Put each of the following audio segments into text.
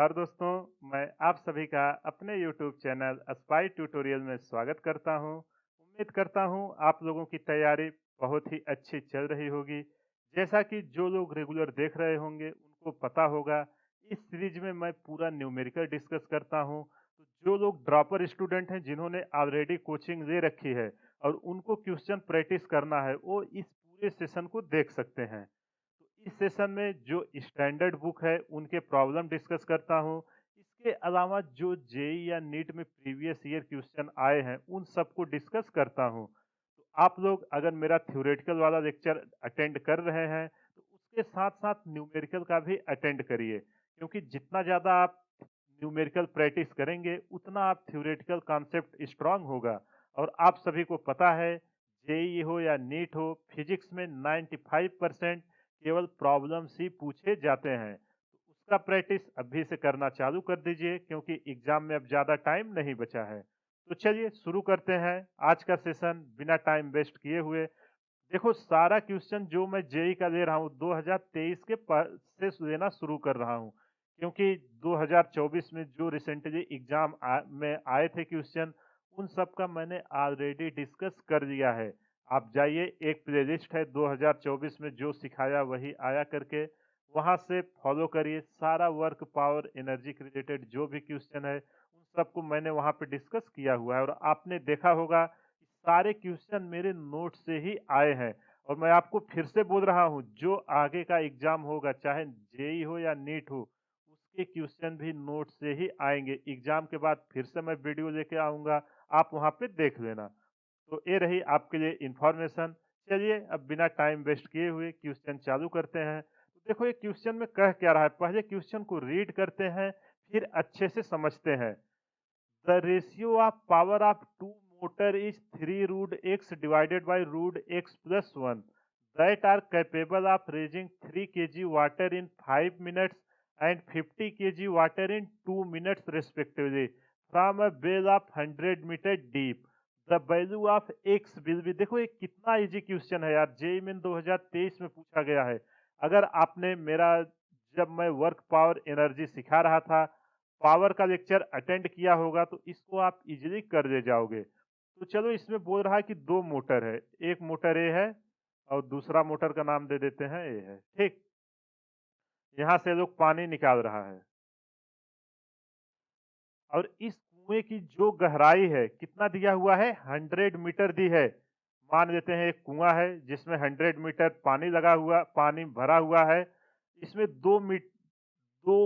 नमस्कार दोस्तों, मैं आप सभी का अपने YouTube चैनल स्पाई ट्यूटोरियल में स्वागत करता हूं। उम्मीद करता हूं आप लोगों की तैयारी बहुत ही अच्छी चल रही होगी। जैसा कि जो लोग रेगुलर देख रहे होंगे उनको पता होगा, इस सीरीज में मैं पूरा न्यूमेरिकल डिस्कस करता हूं। तो जो लोग ड्रॉपर स्टूडेंट हैं जिन्होंने ऑलरेडी कोचिंग ले रखी है और उनको क्वेश्चन प्रैक्टिस करना है, वो इस पूरे सेशन को देख सकते हैं। तो इस सेशन में जो स्टैंडर्ड बुक है उनके प्रॉब्लम डिस्कस करता हूँ। इसके अलावा जो जेई या नीट में प्रीवियस ईयर क्वेश्चन आए हैं उन सबको डिस्कस करता हूँ। तो आप लोग अगर मेरा थ्योरेटिकल वाला लेक्चर अटेंड कर रहे हैं तो उसके साथ साथ न्यूमेरिकल का भी अटेंड करिए, क्योंकि जितना ज़्यादा आप न्यूमेरिकल प्रैक्टिस करेंगे उतना आप थ्योरेटिकल कॉन्सेप्ट स्ट्रांग होगा। और आप सभी को पता है, जेई हो या नीट हो, फिजिक्स में 95% केवल प्रॉब्लम्स ही पूछे जाते हैं। तो उसका प्रैक्टिस अभी से करना चालू कर दीजिए, क्योंकि एग्जाम में अब ज़्यादा टाइम नहीं बचा है। तो चलिए शुरू करते हैं आज का सेशन बिना टाइम वेस्ट किए हुए। देखो, सारा क्वेश्चन जो मैं जेई का ले रहा हूँ 2023 के से लेना शुरू कर रहा हूँ, क्योंकि 2024 में जो रिसेंटली एग्जाम में आए थे क्वेश्चन, उन सब का मैंने ऑलरेडी डिस्कस कर लिया है। आप जाइए, एक प्लेलिस्ट है 2024 में जो सिखाया वही आया करके, वहां से फॉलो करिए। सारा वर्क पावर एनर्जी के रिलेटेड जो भी क्वेश्चन है उन सबको मैंने वहां पे डिस्कस किया हुआ है। और आपने देखा होगा सारे क्वेश्चन मेरे नोट से ही आए हैं। और मैं आपको फिर से बोल रहा हूँ, जो आगे का एग्जाम होगा, चाहे जेई हो या नीट हो, उसके क्वेश्चन भी नोट से ही आएंगे। एग्जाम के बाद फिर से मैं वीडियो लेके आऊंगा, आप वहां पे देख लेना। तो ये रही आपके लिए इंफॉर्मेशन। चलिए अब बिना टाइम वेस्ट किए हुए क्वेश्चन चालू करते हैं। तो देखो, ये क्वेश्चन में कह क्या रहा है, पहले क्वेश्चन को रीड करते हैं, फिर अच्छे से समझते हैं। The ratio of power of two motor is 3 root x divided by root x plus 1 that are capable of raising 3 kg water in 5 minutes and 50 kg water in 2 minutes respectively from a well of 100 meter deep. The value of x will be। देखो, ये कितना easy question है यार, JEE main 2023 में पूछा गया है। अगर आपने मेरा, जब मैं वर्क पावर एनर्जी सिखा रहा था, पावर का लेक्चर अटेंड किया होगा, तो इसको आप इजीली कर ले जाओगे। तो चलो, इसमें बोल रहा है कि दो मोटर है, एक मोटर ए है और दूसरा मोटर का नाम दे देते हैं ए है, ठीक। यहाँ से लोग पानी निकाल रहा है और इस कुएं की जो गहराई है कितना दिया हुआ है, 100 मीटर दी है। मान लेते हैं एक कुआं है जिसमें 100 मीटर पानी लगा हुआ, पानी भरा हुआ है। इसमें दो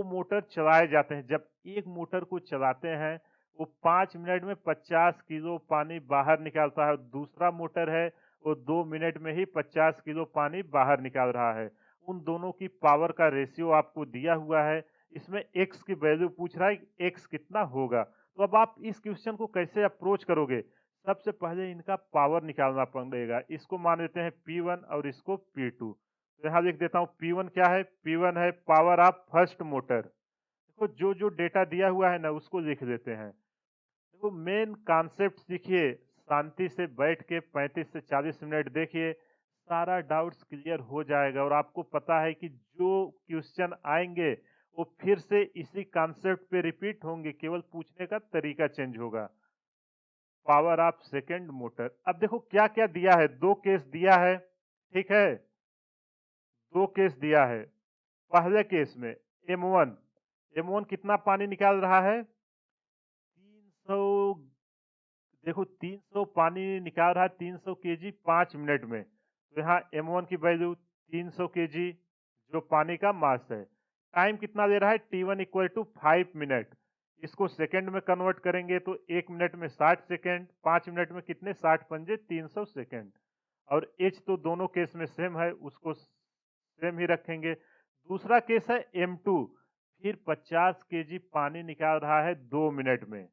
मोटर चलाए जाते हैं। जब एक मोटर को चलाते हैं, वो 5 मिनट में 50 किलो पानी बाहर निकालता है। दूसरा मोटर है, वो 2 मिनट में ही 50 किलो पानी बाहर निकाल रहा है। उन दोनों की पावर का रेशियो आपको दिया हुआ है। इसमें एक्स की वैल्यू पूछ रहा है, एक्स कितना होगा। तो अब आप इस क्वेश्चन को कैसे अप्रोच करोगे? सबसे पहले इनका पावर निकालना पड़ेगा। इसको मान लेते हैं P1 और इसको P2। तो यहाँ लिख देता हूँ, P1 क्या है? P1 है पावर ऑफ फर्स्ट मोटर। देखो, जो जो डेटा दिया हुआ है ना, उसको लिख देते हैं। देखो, मेन कॉन्सेप्ट सीखिए, शांति से बैठ के 35 से 40 मिनट देखिए, सारा डाउट्स क्लियर हो जाएगा। और आपको पता है कि जो क्वेश्चन आएंगे वो फिर से इसी कॉन्सेप्ट पे रिपीट होंगे, केवल पूछने का तरीका चेंज होगा। Power of second motor. अब देखो क्या क्या दिया है, दो केस दिया है, ठीक है। दो केस दिया है। पहले केस में M1, M1 कितना पानी निकाल रहा है? 300। देखो, 300 पानी निकाल रहा है, 300 केजी 5 मिनट में। तो यहाँ M1 की वैल्यू 300 केजी, जो पानी का मास है। टाइम कितना दे रहा है? T1 equal to 5 minute. इसको सेकंड में कन्वर्ट करेंगे तो 1 मिनट में 60 सेकंड, 5 मिनट में कितने? 60 पंजे 300 सेकंड। और एच तो दोनों केस में सेम है, उसको सेम ही रखेंगे। दूसरा केस है M2, फिर 50 केजी पानी निकाल रहा है 2 मिनट में।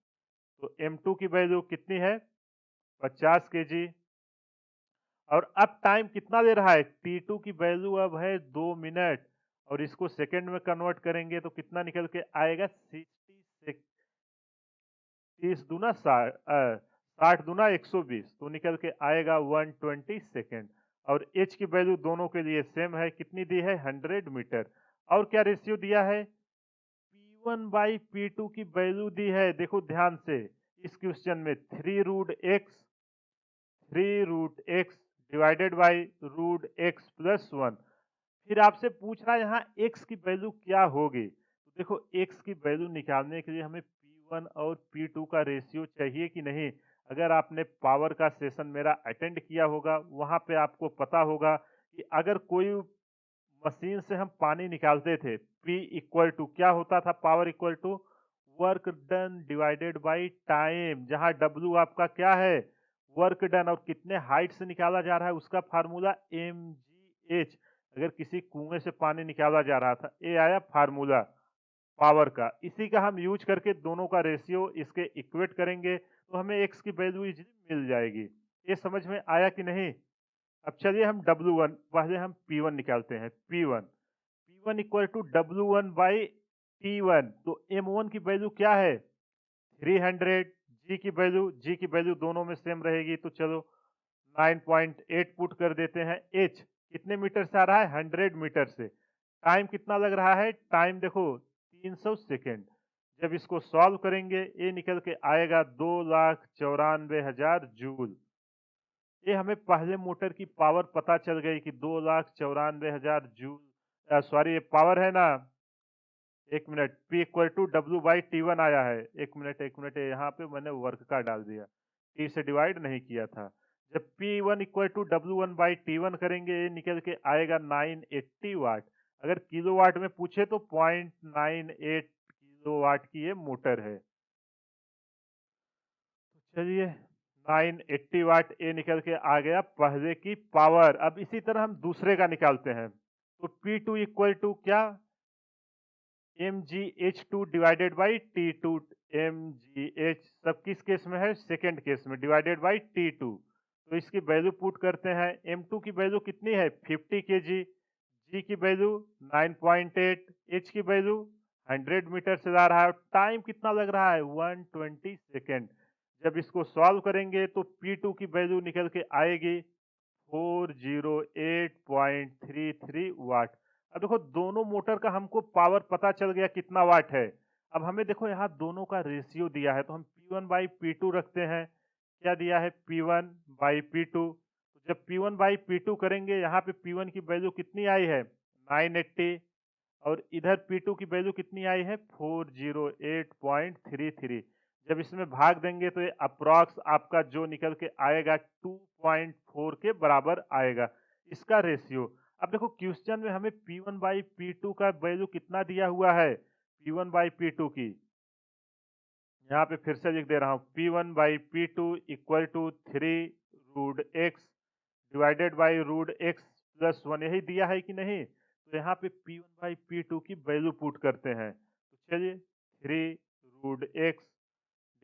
तो M2 की वैल्यू कितनी है? 50 केजी। और अब टाइम कितना दे रहा है? T2 की वैल्यू अब है 2 मिनट। और इसको सेकंड में कन्वर्ट करेंगे तो कितना निकल के आएगा? 30 दूना 60 दूना 120, तो निकल के आएगा 120 सेकेंड। और एच की वैल्यू दोनों के लिए सेम है, कितनी दी है? 100 मीटर। और क्या रेशियो दिया है? P1/P2 की वैल्यू दी है, देखो ध्यान से इस क्वेश्चन में 3√x डिवाइडेड बाई √x+1। फिर आपसे पूछ रहा है यहाँ x की वैल्यू क्या होगी। तो देखो x की वैल्यू निकालने के लिए हमें P1 और P2 का रेशियो चाहिए कि नहीं। अगर आपने पावर का सेशन मेरा अटेंड किया होगा, वहां पे आपको पता होगा कि अगर कोई मशीन से हम पानी निकालते थे, P इक्वल टू क्या होता था, power equal to work done divided by time, जहां W आपका क्या है, वर्क डन, और कितने हाइट से निकाला जा रहा है उसका फार्मूला mgh। अगर किसी कुएं से पानी निकाला जा रहा था, ये आया फार्मूला पावर का, इसी का हम यूज करके दोनों का रेशियो इसके इक्वेट करेंगे तो हमें एक्स की वैल्यू इजीली मिल जाएगी। ये समझ में आया कि नहीं। अब चलिए हम W1, पहले हम P1 निकालते हैं। P1 equal to W1 by T1, तो M1 की वैल्यू क्या है 300, जी की वैल्यू दोनों में सेम रहेगी, तो चलो 9.8 पुट कर देते हैं। H कितने मीटर से आ रहा है, 100 मीटर से। टाइम कितना लग रहा है, टाइम देखो 300 सेकेंड। जब इसको सॉल्व करेंगे ये निकल के आएगा 2,94,000 जूल। ये हमें पहले मोटर की पावर पता चल गई कि 2,94,000 जूल, सॉरी ये पावर है ना। एक minute, P equal to W/T1 आया है। एक मिनट, यहाँ पे मैंने वर्क का डाल दिया, T से डिवाइड नहीं किया था। जब P1 इक्वल टू W1/T1 करेंगे ये निकल के आएगा 980 वाट। अगर किलोवाट में पूछे तो 0.98 किलोवाट की ये मोटर है। तो चलिए 980 वाट ये निकल के आ गया पहले की पावर। अब इसी तरह हम दूसरे का निकालते हैं। तो P2 इक्वल टू क्या, mgh2 divided by T2। mgh सब किस केस में है, सेकेंड केस में, डिवाइडेड बाई T2। तो इसकी वैल्यू पुट करते हैं। M2 की वैल्यू कितनी है 50 kg, G की वैल्यू 9.8, H की वैल्यू 100 मीटर से जा रहा है। टाइम कितना लग रहा है 120 सेकेंड। जब इसको सॉल्व करेंगे तो P2 की वैल्यू निकल के आएगी 408.33 वाट। अब देखो दोनों मोटर का हमको पावर पता चल गया कितना वाट है। अब हमें देखो यहाँ दोनों का रेशियो दिया है, तो हम P1/P2 रखते हैं। क्या दिया है, P1/P2। तो जब P1/P2 करेंगे, यहाँ पे P1 की वैल्यू कितनी आई है 980, और इधर P2 की वैल्यू कितनी आई है 408.33। जब इसमें भाग देंगे तो ये अप्रॉक्स आपका जो निकल के आएगा 2.4 के बराबर आएगा इसका रेशियो। अब देखो क्वेश्चन में हमें P1/P2 का वैल्यू कितना दिया हुआ है, P1/P2 की यहाँ पे फिर से लिख दे रहा हूँ, P1/P2 equal to 3√x divided by √x+1, यही दिया है कि नहीं। तो यहाँ पे P1/P2 की वैल्यू पुट करते हैं। तो चलिए 3√x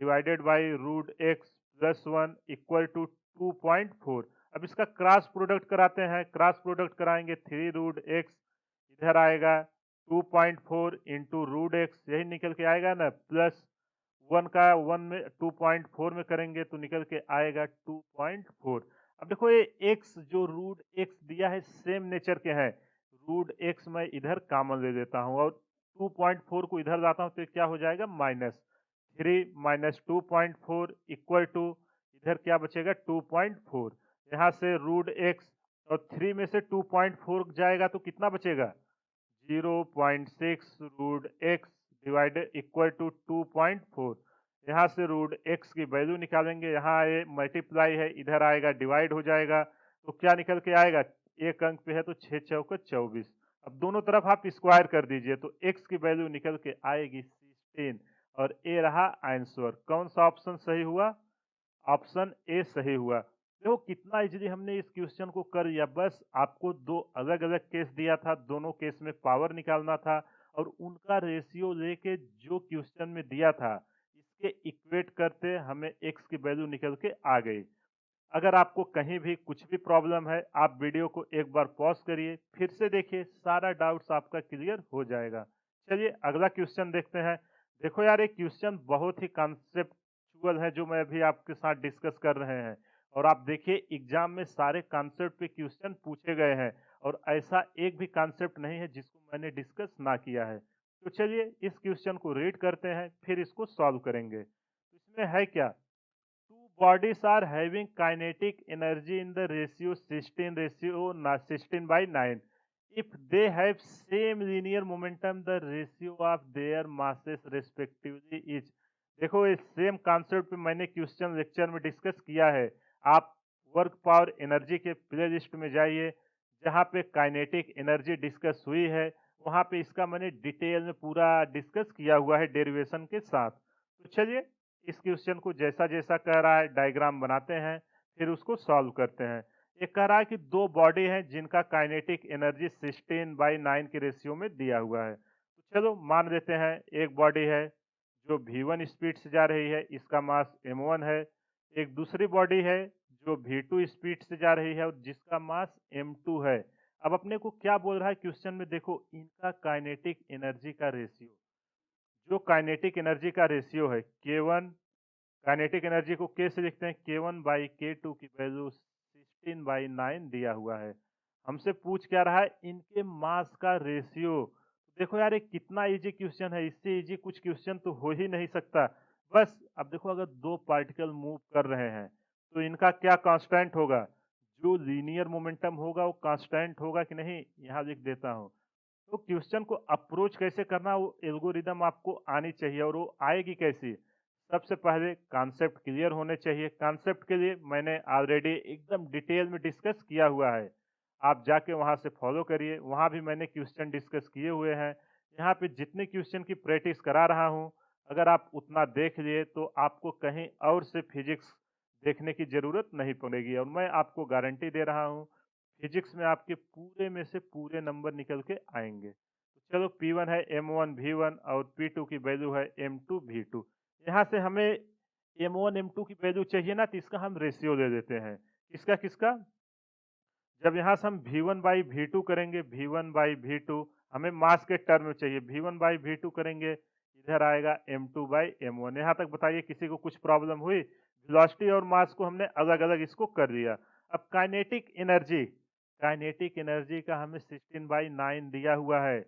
divided by √x+1 equal to 2.4। अब इसका क्रॉस प्रोडक्ट कराते हैं। क्रॉस प्रोडक्ट कराएंगे 3√x, इधर आएगा 2.4 इंटू √x, यही निकल के आएगा ना, प्लस 1 का 1 में 2.4 में करेंगे तो निकल के आएगा 2.4। अब देखो ये x जो √x दिया है सेम नेचर के हैं। √x मैं इधर कॉमन ले लेता हूँ और 2.4 को इधर लाता हूँ तो क्या हो जाएगा -3 माइनस 2.4 इक्वल टू, इधर क्या बचेगा 2.4। यहाँ से √x और 3 में से 2.4 जाएगा तो कितना बचेगा 0.6 √x डिवाइडेड इक्वल टू 2.4। यहाँ से √x की वैल्यू निकालेंगे, यहाँ ये मल्टीप्लाई है, इधर आएगा डिवाइड हो जाएगा, तो क्या निकल के आएगा, एक अंक पे है तो 6 चौके 24। अब दोनों तरफ आप स्क्वायर कर दीजिए तो x की वैल्यू निकल के आएगी 16, और ए रहा आंसर। कौन सा ऑप्शन सही हुआ, ऑप्शन ए सही हुआ। देखो कितना इजीली हमने इस क्वेश्चन को कर लिया। बस आपको दो अलग अलग केस दिया था, दोनों केस में पावर निकालना था और उनका रेशियो लेके जो क्वेश्चन में दिया था इसके इक्वेट करते हमें एक्स की वैल्यू निकल के आ गई। अगर आपको कहीं भी कुछ भी प्रॉब्लम है, आप वीडियो को एक बार पॉज करिए, फिर से देखिए, सारा डाउट्स आपका क्लियर हो जाएगा। चलिए अगला क्वेश्चन देखते हैं। देखो यार, एक क्वेश्चन बहुत ही कॉन्सेप्चुअल है जो मैं अभी आपके साथ डिस्कस कर रहे हैं, और आप देखिए एग्जाम में सारे कॉन्सेप्ट पे क्वेश्चन पूछे गए हैं और ऐसा एक भी कॉन्सेप्ट नहीं है जिसको मैंने डिस्कस ना किया है। तो चलिए इस क्वेश्चन को रीड करते हैं, फिर इसको सॉल्व करेंगे। तो इसमें है क्या, two bodies are having kinetic energy in the ratio 16:9 if they have same linear momentum the ratio of their masses respectively is। देखो इस सेम कॉन्सेप्ट पे मैंने क्वेश्चन लेक्चर में डिस्कस किया है। आप वर्क पावर एनर्जी के प्लेलिस्ट में जाइए, जहाँ पे काइनेटिक एनर्जी डिस्कस हुई है, वहाँ पे इसका मैंने डिटेल में पूरा डिस्कस किया हुआ है डेरिवेशन के साथ। तो चलिए इस क्वेश्चन को जैसा जैसा कह रहा है डायग्राम बनाते हैं, फिर उसको सॉल्व करते हैं। ये कह रहा है कि दो बॉडी हैं जिनका काइनेटिक एनर्जी 16:9 के रेशियो में दिया हुआ है। तो चलो मान लेते हैं एक बॉडी है जो v1 स्पीड से जा रही है, इसका मास m1 है। एक दूसरी बॉडी है जो v2 स्पीड से जा रही है और जिसका मास m2 है। अब अपने को क्या बोल रहा है क्वेश्चन में, देखो इनका काइनेटिक एनर्जी का रेशियो, जो काइनेटिक एनर्जी का रेशियो है K1, काइनेटिक एनर्जी को K से लिखते हैं, K1/K2 की वैल्यू 16/9 दिया हुआ है। हमसे पूछ क्या रहा है, इनके मास का रेशियो। देखो यार ये कितना इजी क्वेश्चन है, इससे इजी कुछ क्वेश्चन तो हो ही नहीं सकता। बस अब देखो अगर दो पार्टिकल मूव कर रहे हैं तो इनका क्या कांस्टेंट होगा, जो लीनियर मोमेंटम होगा वो कांस्टेंट होगा कि नहीं, यहाँ लिख देता हूँ। तो क्वेश्चन को अप्रोच कैसे करना, वो एल्गोरिदम आपको आनी चाहिए, और वो आएगी कैसी। सबसे पहले कॉन्सेप्ट क्लियर होने चाहिए। कॉन्सेप्ट के लिए मैंने ऑलरेडी एकदम डिटेल में डिस्कस किया हुआ है, आप जाके वहां से फॉलो करिए, वहां भी मैंने क्वेश्चन डिस्कस किए हुए हैं। यहाँ पे जितने क्वेश्चन की प्रैक्टिस करा रहा हूँ, अगर आप उतना देख लिए तो आपको कहीं और से फिजिक्स देखने की जरूरत नहीं पड़ेगी, और मैं आपको गारंटी दे रहा हूँ फिजिक्स में आपके पूरे में से पूरे नंबर निकल के आएंगे। तो चलो P1 है M1 V1 और P2 की वैल्यू है M2 V2। यहाँ से हमें M1 M2 की वैल्यू चाहिए ना, तो इसका हम रेशियो ले लेते हैं। किसका किसका, जब यहाँ से हम V1/V2 करेंगे, V1/V2 हमें मास के टर्म में चाहिए, V1/V2 करेंगे, इधर आएगा M2/M1। यहाँ तक बताइए किसी को कुछ प्रॉब्लम हुई। वेलोसिटी और मास को हमने अलग अलग इसको कर दिया। अब काइनेटिक एनर्जी, काइनेटिक एनर्जी का हमें 16/9 दिया हुआ है,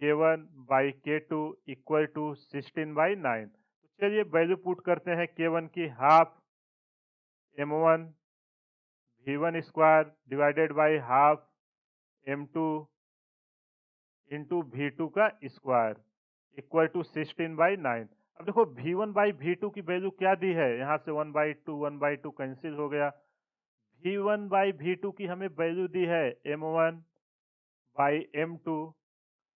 K1/K2 इक्वल टू 16/9। तो चलिए वैल्यू पुट करते हैं, K1 की half M1 V1 square divided by half M2 into V2 का स्क्वायर इक्वल टू 16/9। अब देखो V1/V2 की वैल्यू क्या दी है, यहाँ से 1/2 कैंसिल हो गया। V1/V2 की हमें वैल्यू दी है M1/M2।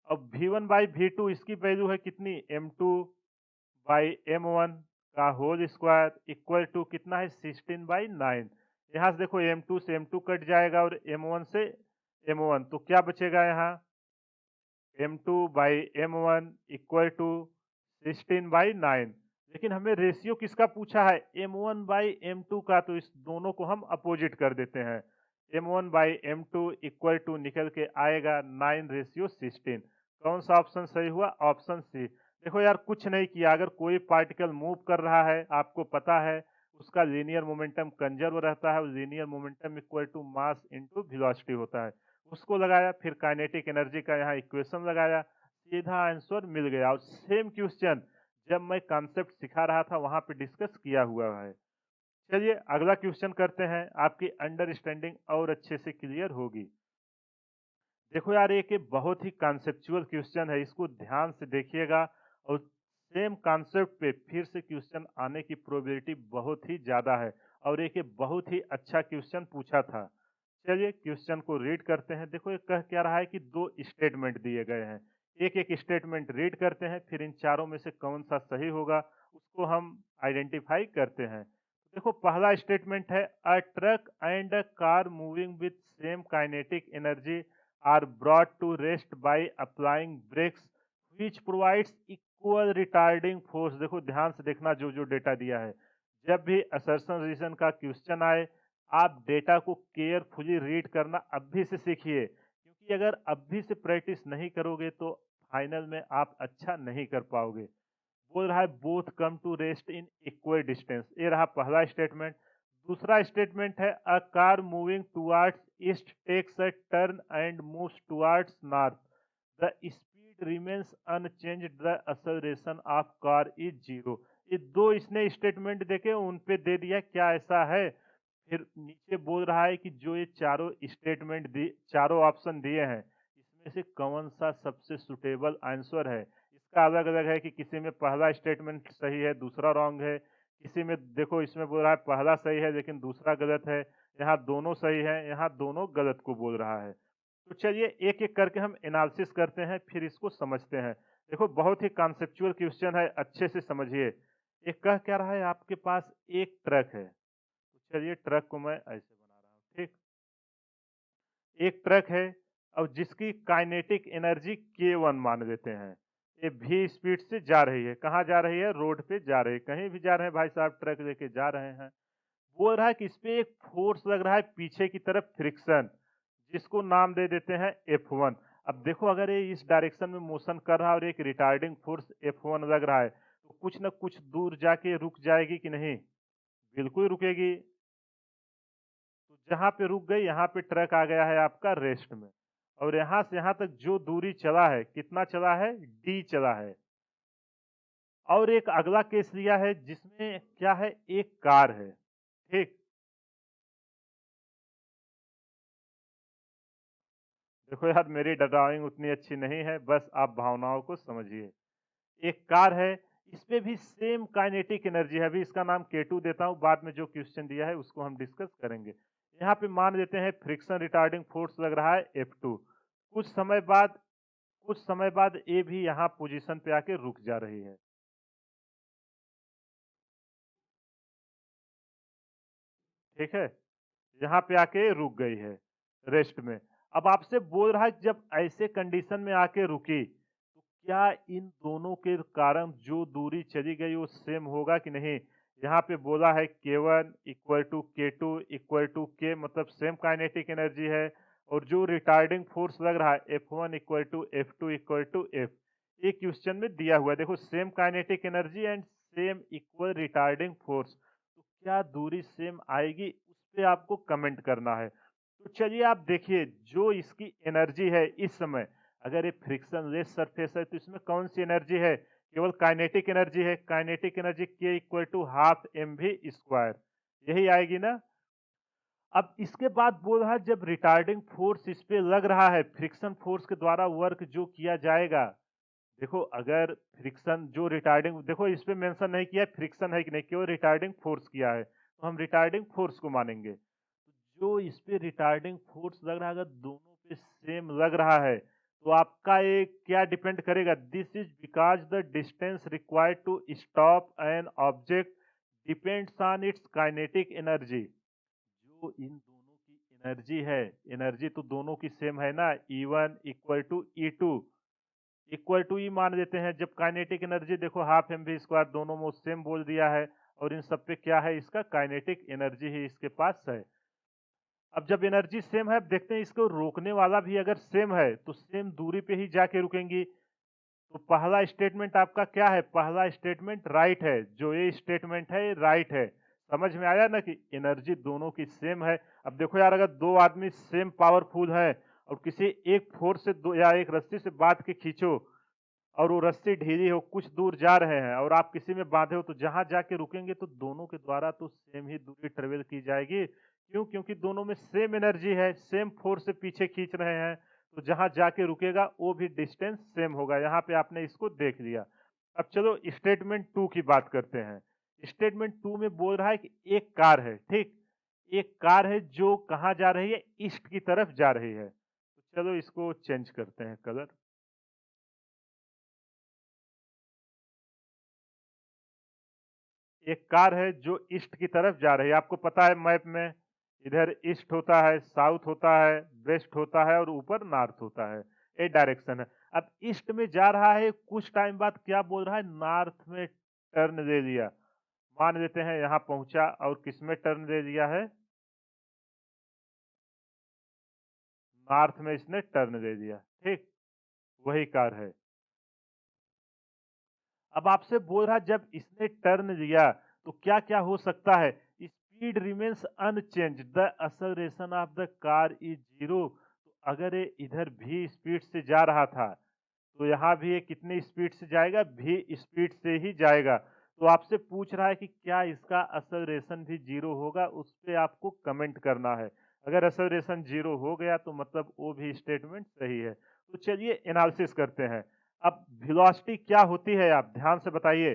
अब V1/V2 इसकी वैल्यू है कितनी, M2/M1 का होल स्क्वायर इक्वल टू कितना है 16/9। यहाँ से देखो M2 से M2 कट जाएगा और M1 से M1, तो क्या बचेगा यहाँ M2/M1 इक्वल टू 16/9। लेकिन हमें रेशियो किसका पूछा है, M1/M2 का, तो इस दोनों को हम अपोजिट कर देते हैं। M1/M2 इक्वल टू निकल के आएगा 9:16। कौन सा ऑप्शन सही हुआ, ऑप्शन सी। देखो यार कुछ नहीं किया, अगर कोई पार्टिकल मूव कर रहा है, आपको पता है उसका लीनियर मोमेंटम कंजर्व रहता है, linear momentum equal to mass into velocity होता है, उसको लगाया, फिर काइनेटिक एनर्जी का यहाँ इक्वेशन लगाया, सीधा आंसर मिल गया। और सेम क्वेश्चन जब मैं कॉन्सेप्ट सिखा रहा था वहां पे डिस्कस किया हुआ है। चलिए अगला क्वेश्चन करते हैं, आपकी अंडरस्टैंडिंग और अच्छे से क्लियर होगी। देखो यार एक ये बहुत ही कॉन्सेप्चुअल क्वेश्चन है, इसको ध्यान से देखिएगा, और सेम कॉन्सेप्ट पे फिर से क्वेश्चन आने की प्रोबेबिलिटी बहुत ही ज्यादा है, और एक ये बहुत ही अच्छा क्वेश्चन पूछा था। चलिए क्वेश्चन को रीड करते हैं। देखो ये कह क्या रहा है कि दो स्टेटमेंट दिए गए हैं, एक एक स्टेटमेंट रीड करते हैं, फिर इन चारों में से कौन सा सही होगा उसको हम आइडेंटिफाई करते हैं। देखो पहला स्टेटमेंट है, a truck and a car moving with same kinetic energy are brought to rest by applying brakes which provides equal retarding force। देखो ध्यान से देखना जो जो डेटा दिया है, जब भी असर्शन रीजन का क्वेश्चन आए आप डेटा को केयरफुली रीड करना अभी से सीखिए, क्योंकि अगर अभी से प्रैक्टिस नहीं करोगे तो फाइनल में आप अच्छा नहीं कर पाओगे। बोल रहा है both come to rest in equal distance, ये रहा पहला स्टेटमेंट। दूसरा स्टेटमेंट है, a car moving towards east takes a turn and moves towards north, the speed speed remains unchanged the acceleration of car is zero. ये दो इसने statement देके उन पे दे दिया, क्या ऐसा है? फिर नीचे बोल रहा है कि जो ये चारों स्टेटमेंट दिए, चारों ऑप्शन दिए हैं, इसमें से कौन सा सबसे सुटेबल आंसर है? इसका अलग अलग है कि किसी में पहला स्टेटमेंट सही है, दूसरा रॉन्ग है। किसी में देखो इसमें बोल रहा है पहला सही है लेकिन दूसरा गलत है। यहाँ दोनों सही है, यहाँ दोनों गलत को बोल रहा है। तो चलिए एक एक करके हम एनालिसिस करते हैं, फिर इसको समझते हैं। देखो बहुत ही कॉन्सेप्चुअल क्वेश्चन है, अच्छे से समझिए। ये कह क्या रहा है, आपके पास एक ट्रक है। तो चलिए ट्रक को मैं ऐसे बना रहा हूँ, ठीक। एक ट्रक है और जिसकी काइनेटिक एनर्जी K1 मान लेते हैं। ये v स्पीड से जा रही है। कहाँ जा रही है? रोड पे जा रही है। कहीं भी जा रहे हैं भाई साहब, ट्रक लेके जा रहे हैं। बोल रहा है कि इस पे एक फोर्स लग रहा है पीछे की तरफ, फ्रिक्शन, जिसको नाम दे देते हैं F1। अब देखो अगर ये इस डायरेक्शन में मोशन कर रहा है और एक रिटार्डिंग फोर्स F1 लग रहा है, तो कुछ ना कुछ दूर जाके रुक जाएगी कि नहीं? बिल्कुल रुकेगी। तो जहाँ पे रुक गई, यहाँ पे ट्रक आ गया है आपका रेस्ट में। और यहाँ से यहाँ तक जो दूरी चला है, कितना चला है? d चला है। और एक अगला केस लिया है जिसमें क्या है, एक कार है, ठीक। देखो यार मेरी ड्राइंग उतनी अच्छी नहीं है, बस आप भावनाओं को समझिए। एक कार है, इस पे भी सेम काइनेटिक एनर्जी है। अभी इसका नाम K2 देता हूँ, बाद में जो क्वेश्चन दिया है उसको हम डिस्कस करेंगे। यहाँ पे मान लेते हैं फ्रिक्शन रिटार्डिंग फोर्स लग रहा है F2। कुछ समय बाद कुछ समय बाद ये भी यहाँ पोजीशन पे आके रुक जा रही है, ठीक है। यहाँ पे आके रुक गई है रेस्ट में। अब आपसे बोल रहा है कि जब ऐसे कंडीशन में आके रुकी, तो क्या इन दोनों के कारण जो दूरी चली गई वो सेम होगा कि नहीं? यहाँ पे बोला है K1 equal to K2 equal to K, मतलब सेम काइनेटिक एनर्जी है। और जो रिटार्डिंग फोर्स लग रहा है F1 equal to F2 equal to F, ये क्वेश्चन में दिया हुआ है। देखो same kinetic energy and same equal retarding force, तो क्या दूरी सेम आएगी? उस पे आपको कमेंट करना है। तो चलिए आप देखिए, जो इसकी एनर्जी है इस समय, अगर ये फ्रिक्शन लेस सरफेस है तो इसमें कौन सी एनर्जी है? केवल काइनेटिक एनर्जी है। Kinetic energy K equal to half mv square, यही आएगी ना। अब इसके बाद बोल रहा है जब रिटार्डिंग फोर्स इस पे लग रहा है, फ्रिक्शन फोर्स के द्वारा वर्क जो किया जाएगा। देखो अगर फ्रिक्शन जो रिटार्डिंग, देखो इस पे मेंशन नहीं किया है फ्रिक्शन है कि नहीं, केवल रिटार्डिंग फोर्स किया है, तो हम रिटार्डिंग फोर्स को मानेंगे। जो इस पे रिटार्डिंग फोर्स लग रहा है, अगर दोनों पे सेम लग रहा है, तो आपका ये क्या डिपेंड करेगा? This is because the distance required to stop an object depends on its kinetic energy. जो इन दोनों की एनर्जी है, एनर्जी तो दोनों की सेम है ना, E1 equal to E2 equal to E मान लेते हैं। जब काइनेटिक एनर्जी देखो हाफ एम वी स्क्वायर, दोनों में सेम बोल दिया है। और इन सब पे क्या है, इसका काइनेटिक एनर्जी ही इसके पास है। अब जब एनर्जी सेम है, अब देखते हैं इसको रोकने वाला भी अगर सेम है तो सेम दूरी पे ही जाके रुकेंगी। तो पहला स्टेटमेंट आपका क्या है? पहला स्टेटमेंट राइट है। जो ये स्टेटमेंट है राइट है। समझ में आया ना कि एनर्जी दोनों की सेम है। अब देखो यार, अगर दो आदमी सेम पावरफुल है और किसी एक फोर्स से दो या एक रस्सी से बांध के खींचो और वो रस्सी ढीली हो, कुछ दूर जा रहे हैं और आप किसी में बांधे हो, तो जहां जाके रुकेंगे तो दोनों के द्वारा तो सेम ही दूरी ट्रेवल की जाएगी। क्यों? क्योंकि दोनों में सेम एनर्जी है, सेम फोर्स से पीछे खींच रहे हैं। तो जहां जाके रुकेगा वो भी डिस्टेंस सेम होगा। यहाँ पे आपने इसको देख लिया। अब चलो स्टेटमेंट 2 की बात करते हैं। स्टेटमेंट 2 में बोल रहा है कि एक कार है, ठीक। एक कार है जो कहाँ जा रही है? ईस्ट की तरफ जा रही है। तो चलो इसको चेंज करते हैं कलर। एक कार है जो ईस्ट की तरफ जा रही है। आपको पता है मैप में इधर ईस्ट होता है, साउथ होता है, वेस्ट होता है और ऊपर नॉर्थ होता है। ये डायरेक्शन है। अब ईस्ट में जा रहा है, कुछ टाइम बाद क्या बोल रहा है? नॉर्थ में टर्न ले लिया। मान लेते हैं यहाँ पहुंचा और किस में टर्न ले लिया है? नॉर्थ में इसने टर्न ले लिया, ठीक। वही कार है। अब आपसे बोल रहा है जब इसने टर्न लिया तो क्या क्या हो सकता है? Speed remains unchange, the acceleration of the car is zero. तो अगर ये इधर भी स्पीड से जा रहा था, तो यहाँ भी ये कितनी स्पीड से जाएगा? v स्पीड से ही जाएगा। तो आपसे पूछ रहा है कि क्या इसका एक्सेलरेशन भी 0 होगा? उस पे आपको कमेंट करना है। अगर एक्सेलरेशन 0 हो गया तो मतलब वो भी स्टेटमेंट सही है। तो चलिए एनालिसिस करते हैं। अब वेलोसिटी क्या होती है आप ध्यान से बताइए।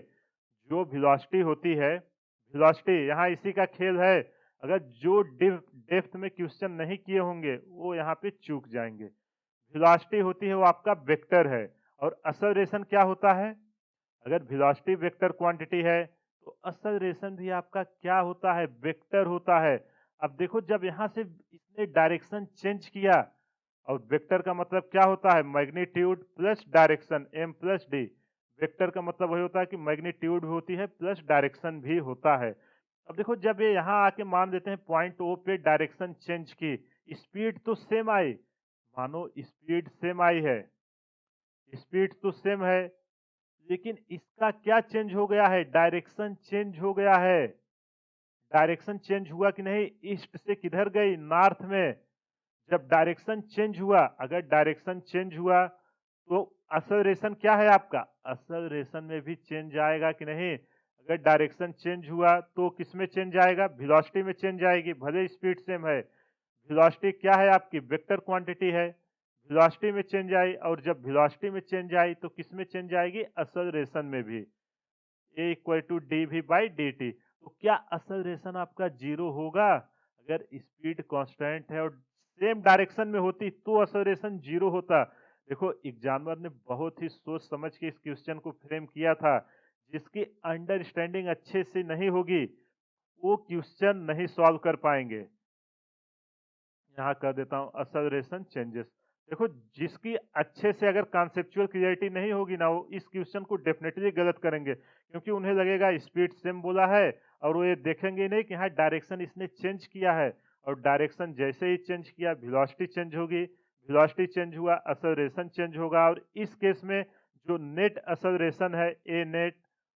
जो वेलोसिटी होती है, वेलोसिटी यहाँ इसी का खेल है। अगर जो डेप्थ में क्वेश्चन नहीं किए होंगे, वो यहाँ पे चूक जाएँगे। वेलोसिटी होती है वो आपका वेक्टर है और एक्सेलरेशन क्या होता है? अगर वेलोसिटी वेक्टर क्वांटिटी है तो एक्सेलरेशन भी आपका क्या होता है? वेक्टर होता है। अब देखो जब यहाँ से इसने डायरेक्शन चेंज किया और वेक्टर का मतलब क्या होता है? Magnitude plus direction m plus d। Vector का मतलब वही होता है कि मैग्नीट्यूड भी होती है प्लस डायरेक्शन भी होता है। अब देखो जब ये यहाँ आके मान देते हैं पॉइंट O पे डायरेक्शन चेंज की, स्पीड तो सेम आई, मानो स्पीड सेम आई है, स्पीड तो सेम है, लेकिन इसका क्या चेंज हो गया है? डायरेक्शन चेंज हो गया है। डायरेक्शन चेंज हुआ कि नहीं? ईस्ट से किधर गई? नॉर्थ में। जब डायरेक्शन चेंज हुआ, अगर डायरेक्शन चेंज हुआ तो एक्सेलरेशन क्या है आपका? एक्सेलरेशन में भी चेंज आएगा कि नहीं? अगर डायरेक्शन चेंज हुआ तो किसमें चेंज आएगा? वेलोसिटी में चेंज आएगी, भले स्पीड सेम है। वेलोसिटी क्या है आपकी? वेक्टर क्वांटिटी है। वेलोसिटी में चेंज आई और जब वेलोसिटी में चेंज आई तो किस में चेंज आएगी? एक्सेलरेशन में भी। A equal to D V by D T. तो क्या एक्सेलरेशन आपका 0 होगा? अगर स्पीड कांस्टेंट है और सेम डायरेक्शन में होती तो एक्सेलरेशन 0 होता। देखो एग्जामिनर ने बहुत ही सोच समझ के इस क्वेश्चन को फ्रेम किया था। जिसकी अंडरस्टैंडिंग अच्छे से नहीं होगी, वो क्वेश्चन नहीं सॉल्व कर पाएंगे। यहाँ कर देता हूँ एक्सेलरेशन चेंजेस। देखो जिसकी अच्छे से अगर कॉन्सेप्चुअल क्लियरिटी नहीं होगी ना, वो इस क्वेश्चन को डेफिनेटली गलत करेंगे, क्योंकि उन्हें लगेगा स्पीड सेम बोला है और वो ये देखेंगे नहीं कि हाँ डायरेक्शन इसने चेंज किया है, और डायरेक्शन जैसे ही चेंज किया वेलोसिटी चेंज होगी, वेलोसिटी चेंज हुआ एक्सेलरेशन चेंज होगा, और इस केस में जो नेट एक्सेलरेशन है ए नेट,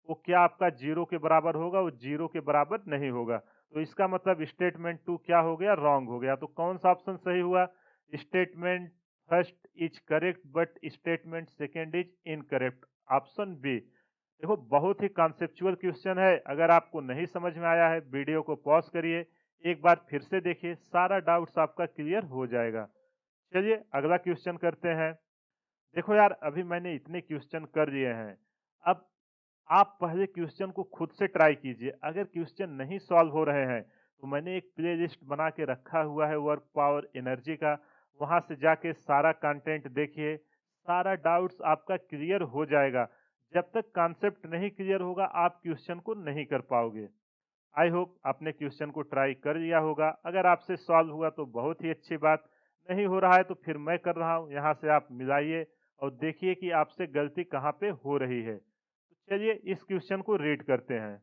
वो क्या आपका 0 के बराबर होगा? वो 0 के बराबर नहीं होगा। तो इसका मतलब स्टेटमेंट 2 क्या हो गया? रॉन्ग हो गया। तो कौन सा ऑप्शन सही हुआ? Statement first is correct but statement second is incorrect, option B. देखो बहुत ही कॉन्सेप्चुअल क्वेश्चन है। अगर आपको नहीं समझ में आया है, वीडियो को पॉज करिए, एक बार फिर से देखिए, सारा डाउट्स आपका क्लियर हो जाएगा। चलिए अगला क्वेश्चन करते हैं। देखो यार अभी मैंने इतने क्वेश्चन कर दिए हैं, अब आप पहले क्वेश्चन को खुद से ट्राई कीजिए। अगर क्वेश्चन नहीं सॉल्व हो रहे हैं तो मैंने एक प्लेलिस्ट बना के रखा हुआ है वर्क पावर एनर्जी का, वहां से जाके सारा कंटेंट देखिए, सारा डाउट्स आपका क्लियर हो जाएगा। जब तक कॉन्सेप्ट नहीं क्लियर होगा आप क्वेश्चन को नहीं कर पाओगे। आई होप आपने क्वेश्चन को ट्राई कर लिया होगा। अगर आपसे सॉल्व हुआ तो बहुत ही अच्छी बात, नहीं हो रहा है तो फिर मैं कर रहा हूँ, यहाँ से आप मिलाइए और देखिए कि आपसे गलती कहाँ पे हो रही है। तो चलिए इस क्वेश्चन को रीड करते हैं।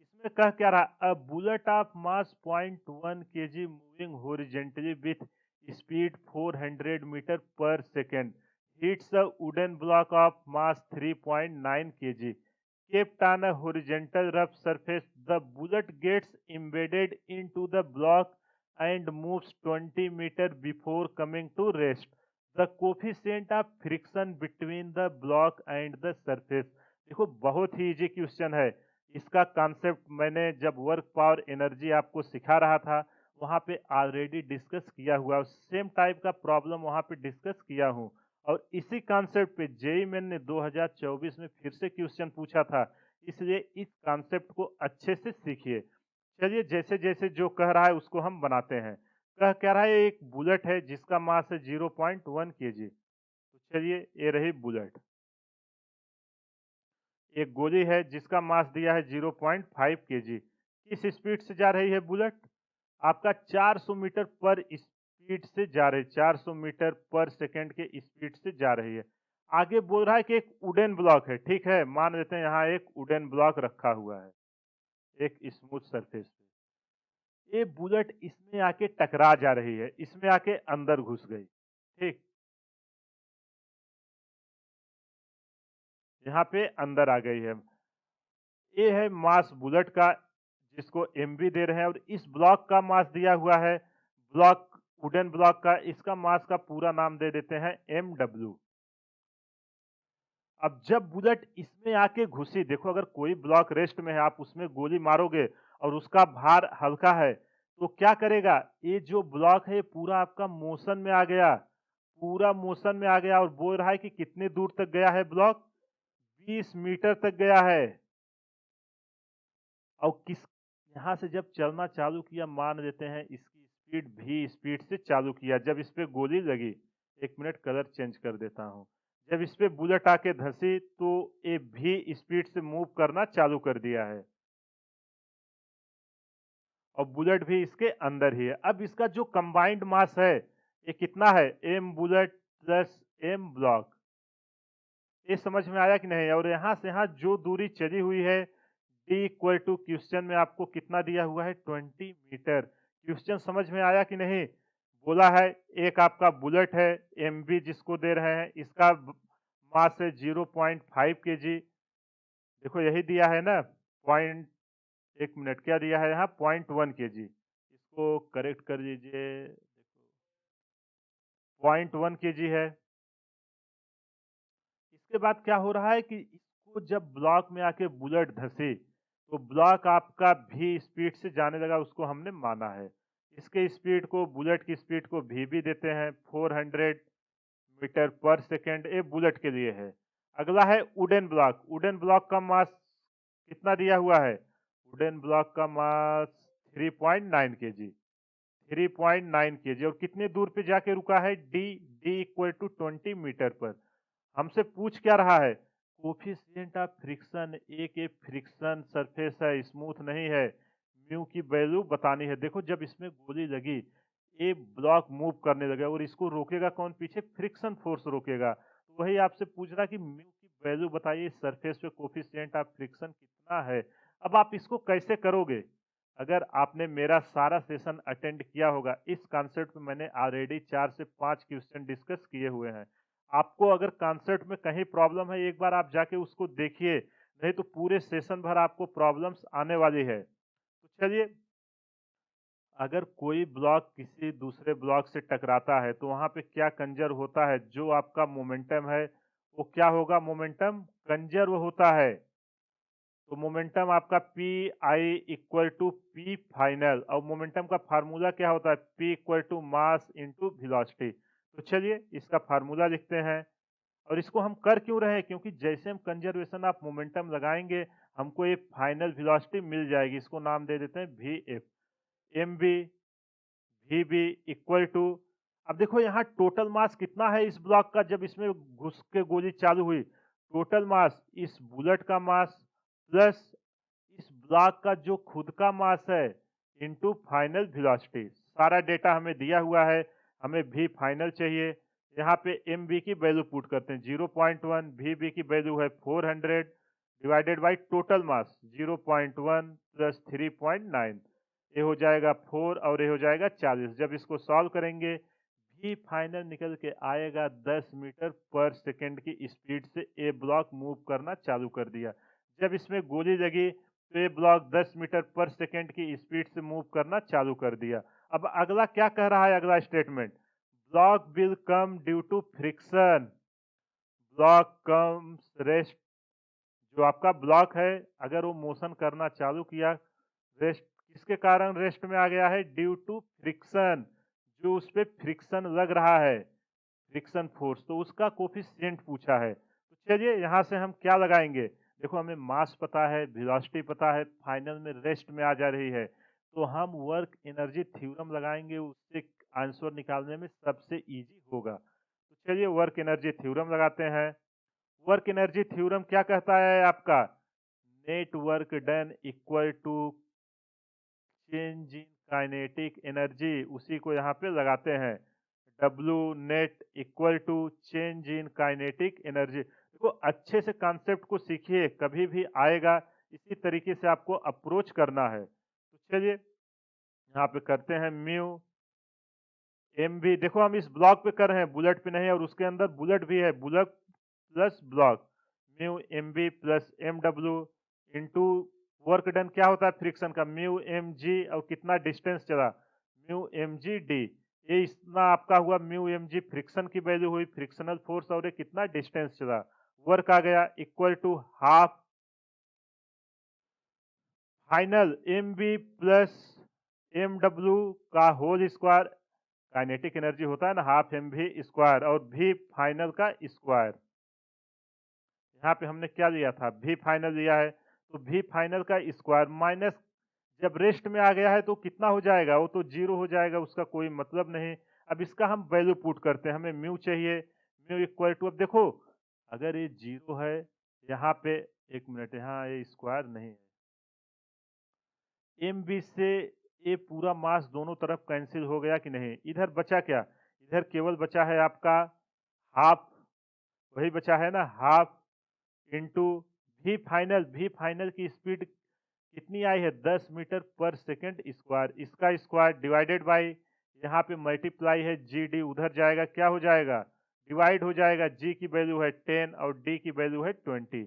इसमें कह क्या रहा? A bullet of mass 0.1 KG moving horizontally with speed 400 metre पर second hits a wooden block of mass 3.9 kg kept on a horizontal rough surface. The bullet gets embedded into the block and moves 20 meter before coming to rest. The coefficient of friction between the block and the surface. देखो बहुत ही easy question है। इसका concept मैंने जब work power energy आपको सिखा रहा था वहां पे ऑलरेडी डिस्कस किया हुआ, सेम टाइप का प्रॉब्लम वहां पे डिस्कस किया हूं, और इसी कॉन्सेप्ट पे जेईई मेन ने 2024 में फिर से क्वेश्चन पूछा था। इसलिए इस कॉन्सेप्ट को अच्छे से सीखिए। चलिए जैसे जैसे जो कह रहा है उसको हम बनाते हैं। कह रहा है एक बुलेट है जिसका मास है 0.1 केजी। तो चलिए ये रही बुलेट। एक गोली है जिसका मास दिया है 0.5 केजी। किस स्पीड से जा रही है बुलेट? आपका 400 मीटर पर स्पीड से जा रही है, 400 मीटर पर सेकंड के स्पीड से जा रही है। आगे बोल रहा है कि एक वुडन ब्लॉक है, ठीक है, मान लेते हैं यहाँ एक वुडन ब्लॉक रखा हुआ है एक स्मूथ सरफेस पे। ये बुलेट इसमें आके टकरा जा रही है, इसमें आके अंदर घुस गई, ठीक, यहाँ पे अंदर आ गई है। ये है मास बुलेट का जिसको एमबी दे रहे हैं, और इस ब्लॉक का मास दिया हुआ है, ब्लॉक वुडन ब्लॉक का, इसका मास का पूरा नाम दे देते हैं एम डब्ल्यू। अब जब बुलेट इसमें आके घुसी, देखो अगर कोई ब्लॉक रेस्ट में है, आप उसमें गोली मारोगे और उसका भार हल्का है, तो क्या करेगा? ये जो ब्लॉक है, ये पूरा आपका मोशन में आ गया, पूरा मोशन में आ गया और बोल रहा है कि कितने दूर तक गया है ब्लॉक? 20 मीटर तक गया है। और किस यहाँ से जब चलना चालू किया, मान लेते हैं इसकी स्पीड भी स्पीड से चालू किया, जब इस पे गोली लगी, 1 मिनट कलर चेंज कर देता हूँ। जब इस पे बुलेट आके धंसी तो ये भी स्पीड से मूव करना चालू कर दिया है और बुलेट भी इसके अंदर ही है। अब इसका जो कंबाइंड मास है, ये कितना है? M bullet plus M block. ये समझ में आया कि नहीं? और यहाँ से यहाँ जो दूरी चली हुई है, डी इक्वल टू क्वेश्चन में आपको कितना दिया हुआ है? 20 मीटर। क्वेश्चन समझ में आया कि नहीं? बोला है एक आपका बुलेट है, एमबी जिसको दे रहे हैं, इसका मास है 0.5 केजी। देखो यही दिया है ना, पॉइंट, 1 मिनट, क्या दिया है यहाँ? 0.1 केजी। इसको करेक्ट कर लीजिए, देखो 0.1 केजी है। इसके बाद क्या हो रहा है कि इसको जब ब्लॉक में आके बुलेट धंसी, तो ब्लॉक आपका भी स्पीड से जाने लगा, उसको हमने माना है। इसके स्पीड को, बुलेट की स्पीड को भी देते हैं, 400 मीटर पर सेकेंड, ये बुलेट के लिए है। अगला है वुडन ब्लॉक। वुडन ब्लॉक का मास कितना दिया हुआ है? वुडन ब्लॉक का मास 3.9 केजी। 3.9 केजी और कितने दूर पे जाके रुका है? D, D equal to 20 metre पर। हमसे पूछ क्या रहा है? कोफिशिएंट ऑफ फ्रिक्शन, एक ये फ्रिक्शन सरफेस है, स्मूथ नहीं है, म्यू की वैल्यू बतानी है। देखो जब इसमें गोली लगी, ये ब्लॉक मूव करने लगा और इसको रोकेगा कौन? पीछे फ्रिक्शन फोर्स रोकेगा। तो वही आपसे पूछ रहा कि म्यू की वैल्यू बताइए, सरफेस पे कोफिशिएंट ऑफ फ्रिक्शन कितना है। अब आप इसको कैसे करोगे? अगर आपने मेरा सारा सेशन अटेंड किया होगा, इस कॉन्सेप्ट पे मैंने ऑलरेडी 4 से 5 क्वेश्चन डिस्कस किए हुए हैं। आपको अगर कॉन्सेप्ट में कहीं प्रॉब्लम है, एक बार आप जाके उसको देखिए, नहीं तो पूरे सेशन भर आपको प्रॉब्लम्स आने वाली है। तो चलिए, अगर कोई ब्लॉक किसी दूसरे ब्लॉक से टकराता है, तो वहाँ पे क्या कंजर्व होता है? जो आपका मोमेंटम है, वो क्या होगा? मोमेंटम कंजर्व होता है। तो मोमेंटम आपका P I equal to P final, और मोमेंटम का फार्मूला क्या होता है? P equal to mass into velocity. तो चलिए इसका फार्मूला लिखते हैं। और इसको हम कर क्यों रहे हैं? क्योंकि जैसे हम कंजर्वेशन ऑफ मोमेंटम लगाएंगे, हमको एक फाइनल वेलोसिटी मिल जाएगी। इसको नाम दे देते हैं V F. M B, V B equal to, अब देखो यहाँ टोटल मास कितना है इस ब्लॉक का जब इसमें घुस के गोली चालू हुई? टोटल मास, इस बुलेट का मास प्लस इस ब्लॉक का जो खुद का मास है इनटू फाइनल वेलोसिटी। सारा डेटा हमें दिया हुआ है, हमें भी फाइनल चाहिए। यहाँ पे एम बी की वैल्यू पुट करते हैं 0.1, वी बी की वैल्यू है 400 divided by total mass 0.1 plus 3.9, ये हो जाएगा 4 और ये हो जाएगा 40। जब इसको सॉल्व करेंगे, भी फाइनल निकल के आएगा 10 मीटर पर सेकेंड की स्पीड से ए ब्लॉक मूव करना चालू कर दिया। जब इसमें गोली लगी तो ये ब्लॉक 10 मीटर पर सेकेंड की स्पीड से मूव करना चालू कर दिया। अब अगला क्या कह रहा है? अगला statement, block will come due to friction, block comes rest. जो आपका ब्लॉक है, अगर वो मोशन करना चालू किया, रेस्ट किसके कारण रेस्ट में आ गया है? Due to friction. जो उस पे फ्रिक्शन लग रहा है, फ्रिक्शन फोर्स, तो उसका कोफिशिएंट पूछा है। तो चलिए यहाँ से हम क्या लगाएंगे? देखो हमें मास पता है, वेलोसिटी पता है, फाइनल में रेस्ट में आ जा रही है, तो हम वर्क एनर्जी थ्योरम लगाएंगे, उससे आंसर निकालने में सबसे इजी होगा। तो चलिए वर्क एनर्जी थ्योरम लगाते हैं। वर्क एनर्जी थ्योरम क्या कहता है आपका? Net work done equal to change in kinetic energy, उसी को यहाँ पे लगाते हैं। W net equal to change in kinetic energy. देखो अच्छे से कॉन्सेप्ट को सीखिए, कभी भी आएगा इसी तरीके से आपको अप्रोच करना है। तो चलिए यहाँ पे करते हैं म्यू एम भी। देखो हम इस ब्लॉक पे कर रहे हैं, बुलेट पे नहीं, और उसके अंदर बुलेट भी है, bullet plus block, mu M B plus M W into work done क्या होता है फ्रिक्शन का? म्यू एम जी, और कितना डिस्टेंस चला? Mu M G D. ये इतना आपका हुआ म्यू एम जी फ्रिक्शन की वैल्यू हुई, फ्रिक्शनल फोर्स, और ये कितना डिस्टेंस चला? वर्क आ गया equal to half final M B plus M W का होल स्क्वायर। काइनेटिक एनर्जी होता है ना हाफ एम वी स्क्वायर और भी फाइनल का स्क्वायर। यहाँ पे हमने क्या लिया था भी फाइनल लिया है तो भी फाइनल का स्क्वायर माइनस जब रेस्ट में आ गया है तो कितना हो जाएगा, वो तो जीरो हो जाएगा, उसका कोई मतलब नहीं। अब इसका हम वैल्यू पुट करते हैं, हमें म्यू चाहिए, म्यू इक्वल टू, अब देखो अगर ये जीरो है यहाँ पे, एक मिनट यहाँ ये स्क्वायर नहीं है, एम बी से ये पूरा मास दोनों तरफ कैंसिल हो गया कि नहीं, इधर बचा क्या, इधर केवल बचा है आपका हाफ, वही बचा है ना हाफ इंटू भी फाइनल की स्पीड कितनी आई है 10 मीटर पर सेकेंड स्क्वायर, इसका स्क्वायर डिवाइडेड बाय यहाँ पे मल्टीप्लाई है जी डी, उधर जाएगा क्या हो जाएगा डिवाइड हो जाएगा, जी की वैल्यू है 10 और डी की वैल्यू है 20।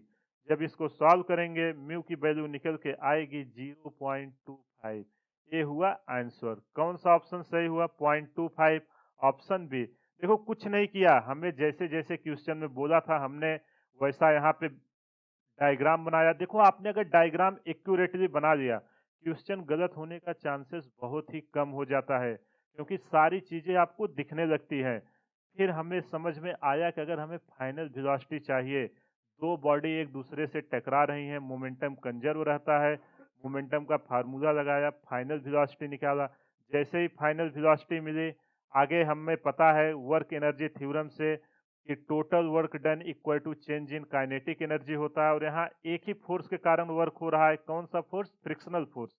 जब इसको सॉल्व करेंगे म्यू की वैल्यू निकल के आएगी 0.25। ये हुआ आंसर। कौन सा ऑप्शन सही हुआ 0.25, ऑप्शन बी। देखो कुछ नहीं किया, हमें जैसे जैसे क्वेश्चन में बोला था हमने वैसा यहाँ पे डायग्राम बनाया। देखो आपने अगर डायग्राम एक्यूरेटली बना लिया क्वेश्चन गलत होने का चांसेस बहुत ही कम हो जाता है, क्योंकि सारी चीजें आपको दिखने लगती हैं। फिर हमें समझ में आया कि अगर हमें फाइनल वेलोसिटी चाहिए, दो बॉडी एक दूसरे से टकरा रही हैं, मोमेंटम कंजर्व रहता है, मोमेंटम का फार्मूला लगाया, फाइनल वेलोसिटी निकाला। जैसे ही फाइनल वेलोसिटी मिली, आगे हमें पता है वर्क एनर्जी थ्योरम से कि total work done equal to change in kinetic energy होता है, और यहाँ एक ही फोर्स के कारण वर्क हो रहा है, कौन सा फोर्स, फ्रिक्शनल फोर्स।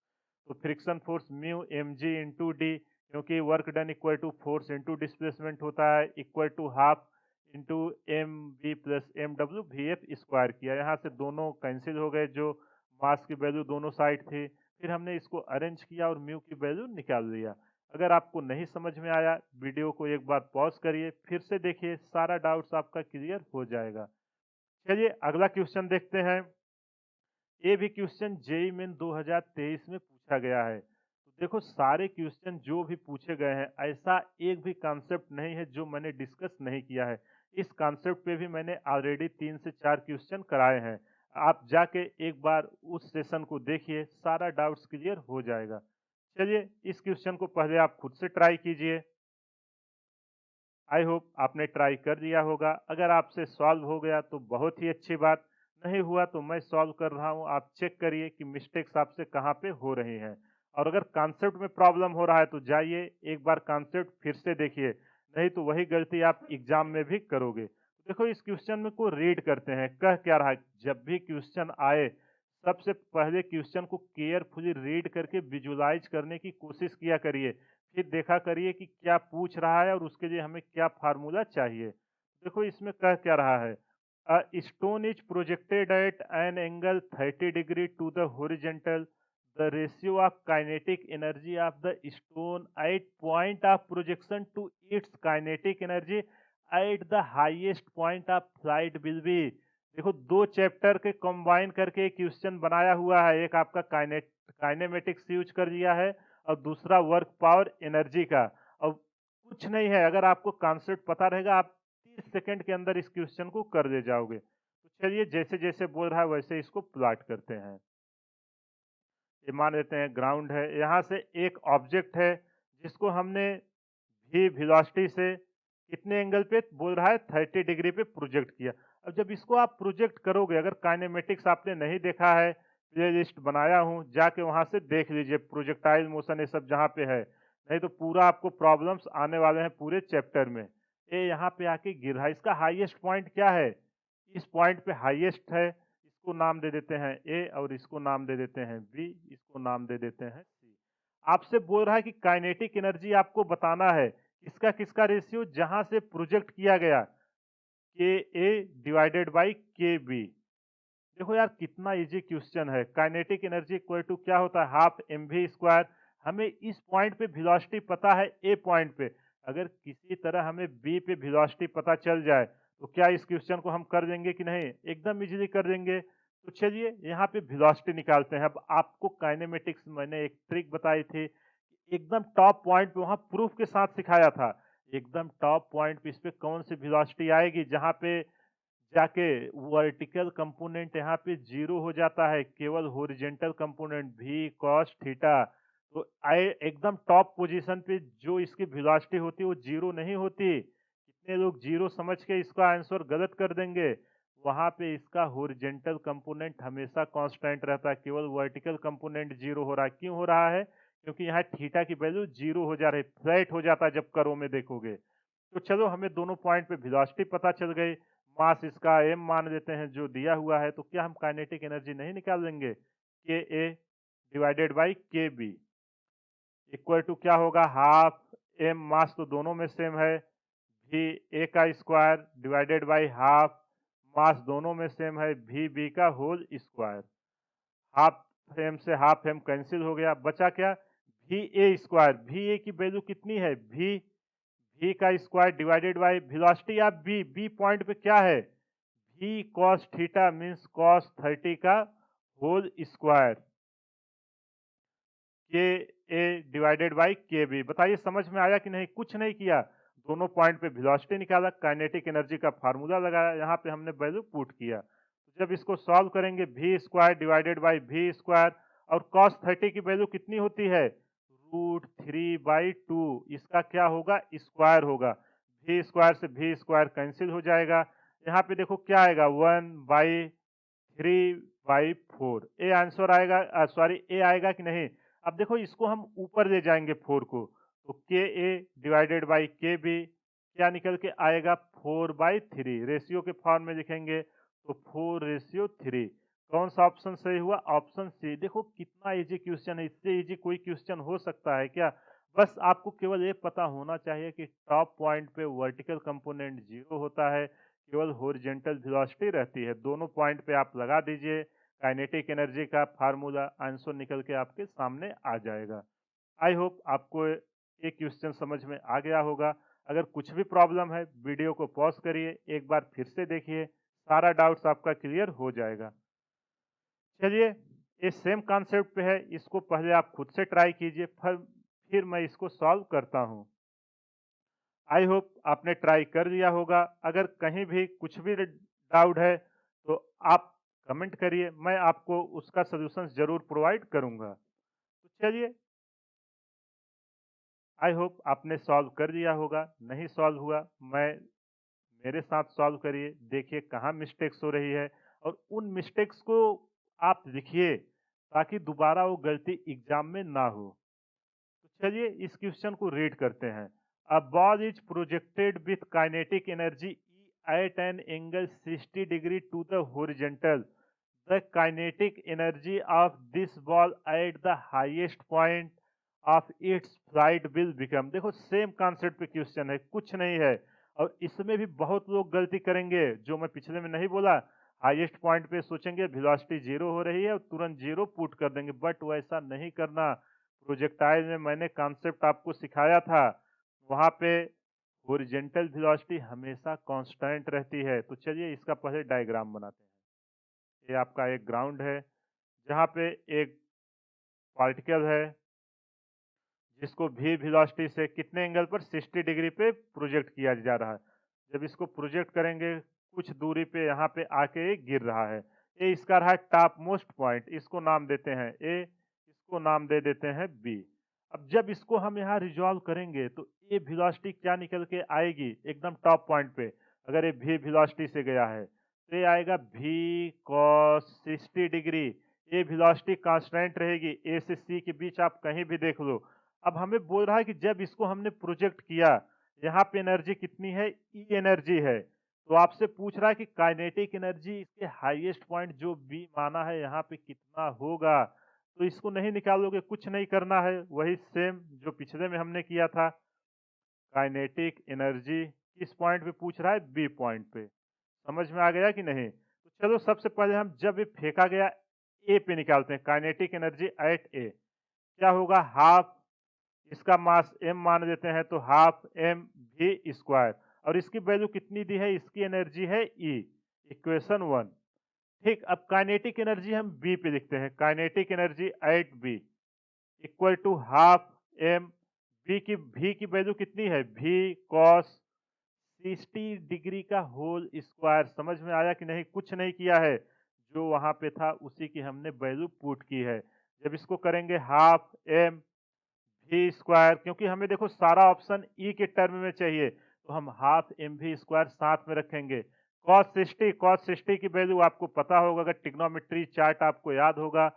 तो friction force mu M G into D, क्योंकि work done equal to force into displacement होता है, equal to half into M B plus M W V F square किया। यहाँ से दोनों कैंसिल हो गए, जो मास की वैल्यू दोनों साइड थी, फिर हमने इसको अरेंज किया और म्यू की वैल्यू निकाल लिया। अगर आपको नहीं समझ में आया वीडियो को एक बार पॉज करिए, फिर से देखिए, सारा डाउट्स आपका क्लियर हो जाएगा। चलिए अगला क्वेश्चन देखते हैं। ये भी क्वेश्चन जेई मेन 2023 में पूछा गया है। तो देखो सारे क्वेश्चन जो भी पूछे गए हैं, ऐसा एक भी कॉन्सेप्ट नहीं है जो मैंने डिस्कस नहीं किया है। इस कॉन्सेप्ट पे भी मैंने ऑलरेडी 3 से 4 क्वेश्चन कराए हैं। आप जाके एक बार उस सेशन को देखिए, सारा डाउट्स क्लियर हो जाएगा। चलिए इस क्वेश्चन को पहले आप खुद से ट्राई कीजिए। आई होप आपने ट्राई कर दिया होगा। अगर आपसे सॉल्व हो गया तो बहुत ही अच्छी बात, नहीं हुआ तो मैं सॉल्व कर रहा हूँ, आप चेक करिए कि मिस्टेक्स आपसे कहाँ पे हो रही हैं। और अगर कॉन्सेप्ट में प्रॉब्लम हो रहा है तो जाइए एक बार कॉन्सेप्ट फिर से देखिए, नहीं तो वही गलती आप एग्जाम में भी करोगे। देखो इस क्वेश्चन में को रीड करते हैं, कह क्या रहा है, जब भी क्वेश्चन आए सबसे पहले क्वेश्चन को केयरफुली रीड करके विजुलाइज करने की कोशिश किया करिए, फिर देखा करिए कि क्या पूछ रहा है और उसके लिए हमें क्या फार्मूला चाहिए। देखो इसमें कह क्या रहा है, stone is projected at an angle 30 degree to the horizontal, the ratio of kinetic energy of the stone at point of projection to its kinetic energy at the highest point of flight will be. देखो दो chapter के combine करके question बनाया हुआ है, एक आपका kinematics use कर लिया है और दूसरा वर्क पावर एनर्जी का। और कुछ नहीं है, अगर आपको कॉन्सेप्ट पता रहेगा आप 30 सेकंड के अंदर इस क्वेश्चन को कर ले जाओगे। तो चलिए जैसे जैसे बोल रहा है वैसे इसको प्लॉट करते हैं। ये मान लेते हैं ग्राउंड है, यहाँ से एक ऑब्जेक्ट है जिसको हमने भी वेलोसिटी से कितने एंगल पे बोल रहा है 30 डिग्री पे प्रोजेक्ट किया। अब जब इसको आप प्रोजेक्ट करोगे, अगर काइनेमेटिक्स आपने नहीं देखा है, प्ले लिस्ट बनाया हूँ, जाके वहां से देख लीजिए, प्रोजेक्टाइल मोशन ये सब जहाँ पे है, नहीं तो पूरा आपको प्रॉब्लम्स आने वाले हैं पूरे चैप्टर में। ये यहाँ पे आके गिर रहा है, इसका हाईएस्ट पॉइंट क्या है, इस पॉइंट पे हाईएस्ट है, इसको नाम दे देते हैं ए और इसको नाम दे देते हैं बी, इसको नाम दे देते हैं सी। आपसे बोल रहा है कि काइनेटिक एनर्जी आपको बताना है, इसका किसका रेशियो, जहां से प्रोजेक्ट किया गया, के ए डिवाइडेड बाई के बी। देखो यार कितना इजी क्वेश्चन है। काइनेटिक एनर्जी इक्वल टू क्या होता है, हाफ एम वी स्क्वायर। हमें इस पॉइंट पे वेलोसिटी पता है ए पॉइंट पे, अगर किसी तरह हमें बी पे वेलोसिटी पता चल जाए तो क्या इस क्वेश्चन को हम कर देंगे कि नहीं, एकदम इजीली कर देंगे। तो चलिए यहाँ पे वेलोसिटी निकालते हैं। अब आपको काइनेमेटिक्स मैंने एक ट्रिक बताई थी, एकदम टॉप पॉइंट पे, वहां प्रूफ के साथ सिखाया था, एकदम टॉप पॉइंट पे इस पे कौन सी वेलोसिटी आएगी, जाके वर्टिकल कंपोनेंट यहाँ पे जीरो हो जाता है, केवल हॉरिजेंटल कंपोनेंट भी कॉस थीटा। तो आई एकदम टॉप पोजीशन पे जो इसकी वेलोसिटी होती है वो जीरो नहीं होती। कितने लोग जीरो समझ के इसका आंसर गलत कर देंगे। वहां पे इसका हॉरिजेंटल कंपोनेंट हमेशा कांस्टेंट रहता है, केवल वर्टिकल कंपोनेंट जीरो हो रहा है। क्यों हो रहा है? क्योंकि यहाँ थीटा की वैल्यू जीरो हो जा रही है, फ्लैट हो जाता है जब कर्व में देखोगे। तो चलो हमें दोनों पॉइंट पे वेलोसिटी पता चल गई, मास इसका m मान लेते हैं जो दिया हुआ है। तो क्या हम काइनेटिक एनर्जी नहीं निकाल लेंगे? के ए डिवाइडेड बाई के बी इक्वल टू क्या होगा? हाफ m, मास तो दोनों में सेम है, भी ए का स्क्वायर डिवाइडेड बाई हाफ, मास दोनों में सेम है, भी बी का होल स्क्वायर। हाफ एम से हाफ एम कैंसिल हो गया, बचा क्या? भी ए स्क्वायर। भी ए की वैल्यू कितनी है? भी का square divided by velocity of B point पे क्या है? V cos theta means cos 30 का होल स्क्वायर, के ए डिवाइडेड बाई के बी। बताइए समझ में आया कि नहीं? कुछ नहीं किया, दोनों पॉइंट पे वेलोसिटी निकाला, काइनेटिक एनर्जी का फार्मूला लगाया, यहाँ पे हमने वैल्यू पुट किया। तो जब इसको सॉल्व करेंगे, भी स्क्वायर डिवाइडेड बाई भी स्क्वायर, और कॉस 30 की वैल्यू कितनी होती है? √3/2। इसका क्या होगा? स्क्वायर होगा। भी स्क्वायर से भी स्क्वायर कैंसिल हो जाएगा। यहाँ पे देखो क्या आएगा? 1/3/4। ए आंसर आएगा, सॉरी ए आएगा कि नहीं? अब देखो इसको हम ऊपर ले जाएंगे 4 को, तो के ए डिवाइडेड बाई के बी क्या निकल के आएगा? 4/3। रेशियो के फॉर्म में लिखेंगे तो 4:3। कौन सा ऑप्शन सही हुआ? Option C. देखो कितना इजी क्वेश्चन है, इससे इजी कोई क्वेश्चन हो सकता है क्या? बस आपको केवल ये पता होना चाहिए कि टॉप पॉइंट पे वर्टिकल कंपोनेंट जीरो होता है, केवल हॉरिजॉन्टल वेलोसिटी रहती है। दोनों पॉइंट पे आप लगा दीजिए, काइनेटिक एनर्जी का फार्मूला, आंसर निकल के आपके सामने आ जाएगा। आई होप आपको ये क्वेश्चन समझ में आ गया होगा। अगर कुछ भी प्रॉब्लम है, वीडियो को पॉज करिए, एक बार फिर से देखिए, सारा डाउट्स आपका क्लियर हो जाएगा। चलिए, ये सेम कॉन्सेप्ट पे है, इसको पहले आप खुद से ट्राई कीजिए, फिर मैं इसको सॉल्व करता हूँ। आई होप आपने ट्राई कर लिया होगा। अगर कहीं भी कुछ भी डाउट है तो आप कमेंट करिए, मैं आपको उसका सॉल्यूशन जरूर प्रोवाइड करूंगा। तो चलिए, आई होप आपने सॉल्व कर लिया होगा। नहीं सॉल्व हुआ, मैं मेरे साथ सॉल्व करिए, देखिए कहाँ मिस्टेक्स हो रही है, और उन मिस्टेक्स को आप लिखिए ताकि दोबारा वो गलती एग्जाम में ना हो। तो चलिए इस क्वेश्चन को रीड करते हैं। A ball is projected with kinetic energy E at an angle 60 degree to the horizontal. The kinetic energy of this ball at the highest point of its flight will become. देखो same concept पे question है, कुछ नहीं है। और इसमें भी बहुत लोग गलती करेंगे, जो मैं पिछले में नहीं बोला, हाईएस्ट पॉइंट पे सोचेंगे वेलोसिटी जीरो हो रही है और तुरंत जीरो पुट कर देंगे, बट वैसा नहीं करना। प्रोजेक्टाइल में मैंने कॉन्सेप्ट आपको सिखाया था, वहां पे हॉरिजॉन्टल वेलोसिटी हमेशा कांस्टेंट रहती है। तो चलिए इसका पहले डायग्राम बनाते हैं। ये आपका एक ग्राउंड है, जहाँ पे एक पार्टिकल है जिसको भी वेलोसिटी से कितने एंगल पर? 60 डिग्री पे प्रोजेक्ट किया जा रहा है। जब इसको प्रोजेक्ट करेंगे, कुछ दूरी पे यहाँ पे आके ये गिर रहा है। ये इसका रहा टॉप मोस्ट पॉइंट, इसको नाम देते हैं ए, इसको नाम दे देते हैं बी। अब जब इसको हम यहाँ रिजॉल्व करेंगे तो ये वेलोसिटी क्या निकल के आएगी एकदम टॉप पॉइंट पे? अगर ये भी वेलोसिटी से गया है तो ये आएगा भी कॉस 60 डिग्री। ये वेलोसिटी कांस्टेंट रहेगी, ए से सी के बीच आप कहीं भी देख लो। अब हमें बोल रहा है कि जब इसको हमने प्रोजेक्ट किया, यहाँ पे एनर्जी कितनी है? ई एनर्जी है। तो आपसे पूछ रहा है कि काइनेटिक एनर्जी इसके हाईएस्ट पॉइंट जो बी माना है यहाँ पे कितना होगा? तो इसको नहीं निकालोगे, कुछ नहीं करना है, वही सेम जो पिछले में हमने किया था। काइनेटिक एनर्जी किस पॉइंट पे पूछ रहा है? बी पॉइंट पे। समझ में आ गया कि नहीं? तो चलो सबसे पहले हम जब ये फेंका गया ए पे निकालते हैं, काइनेटिक एनर्जी एट ए क्या होगा? हाफ, इसका मास m मान लेते हैं तो हाफ एम भी स्क्वायर, और इसकी वैल्यू कितनी दी है? इसकी एनर्जी है E। इक्वेशन 1। ठीक, अब काइनेटिक एनर्जी हम B पे लिखते हैं, kinetic energy at B equal to half M, V की वैल्यू कितनी है? भी कॉस 60 डिग्री का होल स्क्वायर। समझ में आया कि नहीं? कुछ नहीं किया है, जो वहाँ पे था उसी की हमने वैल्यू पुट की है। जब इसको करेंगे हाफ एम वी स्क्वायर, क्योंकि हमें देखो सारा ऑप्शन ई के टर्म में चाहिए, तो हम हाफ एम वी स्क्वायर साथ में रखेंगे। कॉस 60 की वैल्यू आपको पता होगा, अगर ट्रिग्नोमेट्री चार्ट आपको याद होगा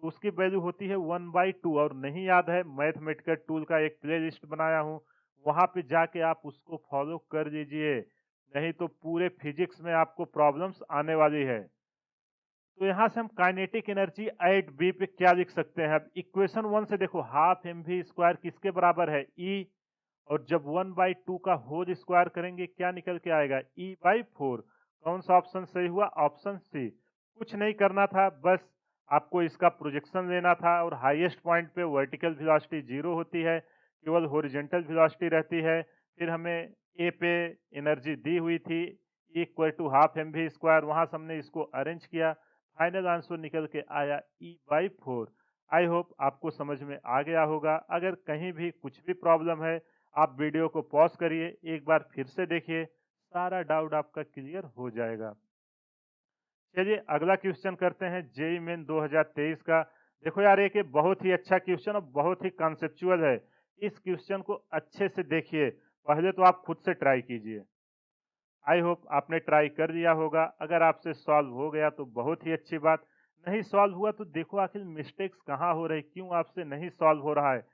तो उसकी वैल्यू होती है 1/2। और नहीं याद है, मैथमेटिकल टूल का एक प्ले लिस्ट बनाया हूँ, वहां पे जाके आप उसको फॉलो कर लीजिए, नहीं तो पूरे फिजिक्स में आपको प्रॉब्लम्स आने वाली है। तो यहाँ से हम काइनेटिक एनर्जी एट बी पे क्या लिख सकते हैं? अब इक्वेशन 1 से देखो, हाफ एम वी स्क्वायर किसके बराबर है? ई। और जब 1/2 का होल स्क्वायर करेंगे क्या निकल के आएगा? E/4। कौन सा ऑप्शन सही हुआ? Option C. कुछ नहीं करना था, बस आपको इसका प्रोजेक्शन लेना था, और हाईएस्ट पॉइंट पे वर्टिकल वेलोसिटी 0 होती है, केवल हॉरिजॉन्टल वेलोसिटी रहती है। फिर हमें ए पे एनर्जी दी हुई थी, equal to half M V square, वहां से हमने इसको अरेंज किया, फाइनल आंसर निकल के आया E/4। आई होप आपको समझ में आ गया होगा। अगर कहीं भी कुछ भी प्रॉब्लम है, आप वीडियो को पॉज करिए, एक बार फिर से देखिए, सारा डाउट आपका क्लियर हो जाएगा। चलिए अगला क्वेश्चन करते हैं, जेईई मेन 2023 का। देखो यार, एक ये बहुत ही अच्छा क्वेश्चन और बहुत ही कॉन्सेप्चुअल है। इस क्वेश्चन को अच्छे से देखिए, पहले तो आप खुद से ट्राई कीजिए। आई होप आपने ट्राई कर लिया होगा। अगर आपसे सॉल्व हो गया तो बहुत ही अच्छी बात, नहीं सॉल्व हुआ तो देखो आखिर मिस्टेक्स कहाँ हो रही, क्यों आपसे नहीं सॉल्व हो रहा है।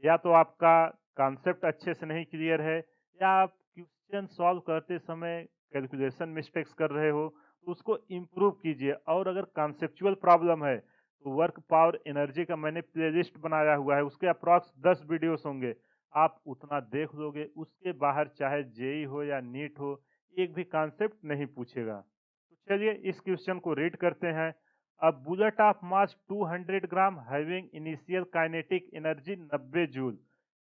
या तो आपका कॉन्सेप्ट अच्छे से नहीं क्लियर है, या आप क्वेश्चन सॉल्व करते समय कैलकुलेशन मिस्टेक्स कर रहे हो, तो उसको इम्प्रूव कीजिए। और अगर कॉन्सेप्चुअल प्रॉब्लम है तो वर्क पावर एनर्जी का मैंने प्लेलिस्ट बनाया हुआ है, उसके अप्रॉक्स 10 वीडियोस होंगे, आप उतना देख लोगे, उसके बाहर चाहे जेई हो या नीट हो, एक भी कॉन्सेप्ट नहीं पूछेगा। तो चलिए इस क्वेश्चन को रीड करते हैं। अ bullet of mass 200 gram having initial kinetic energy 90 joule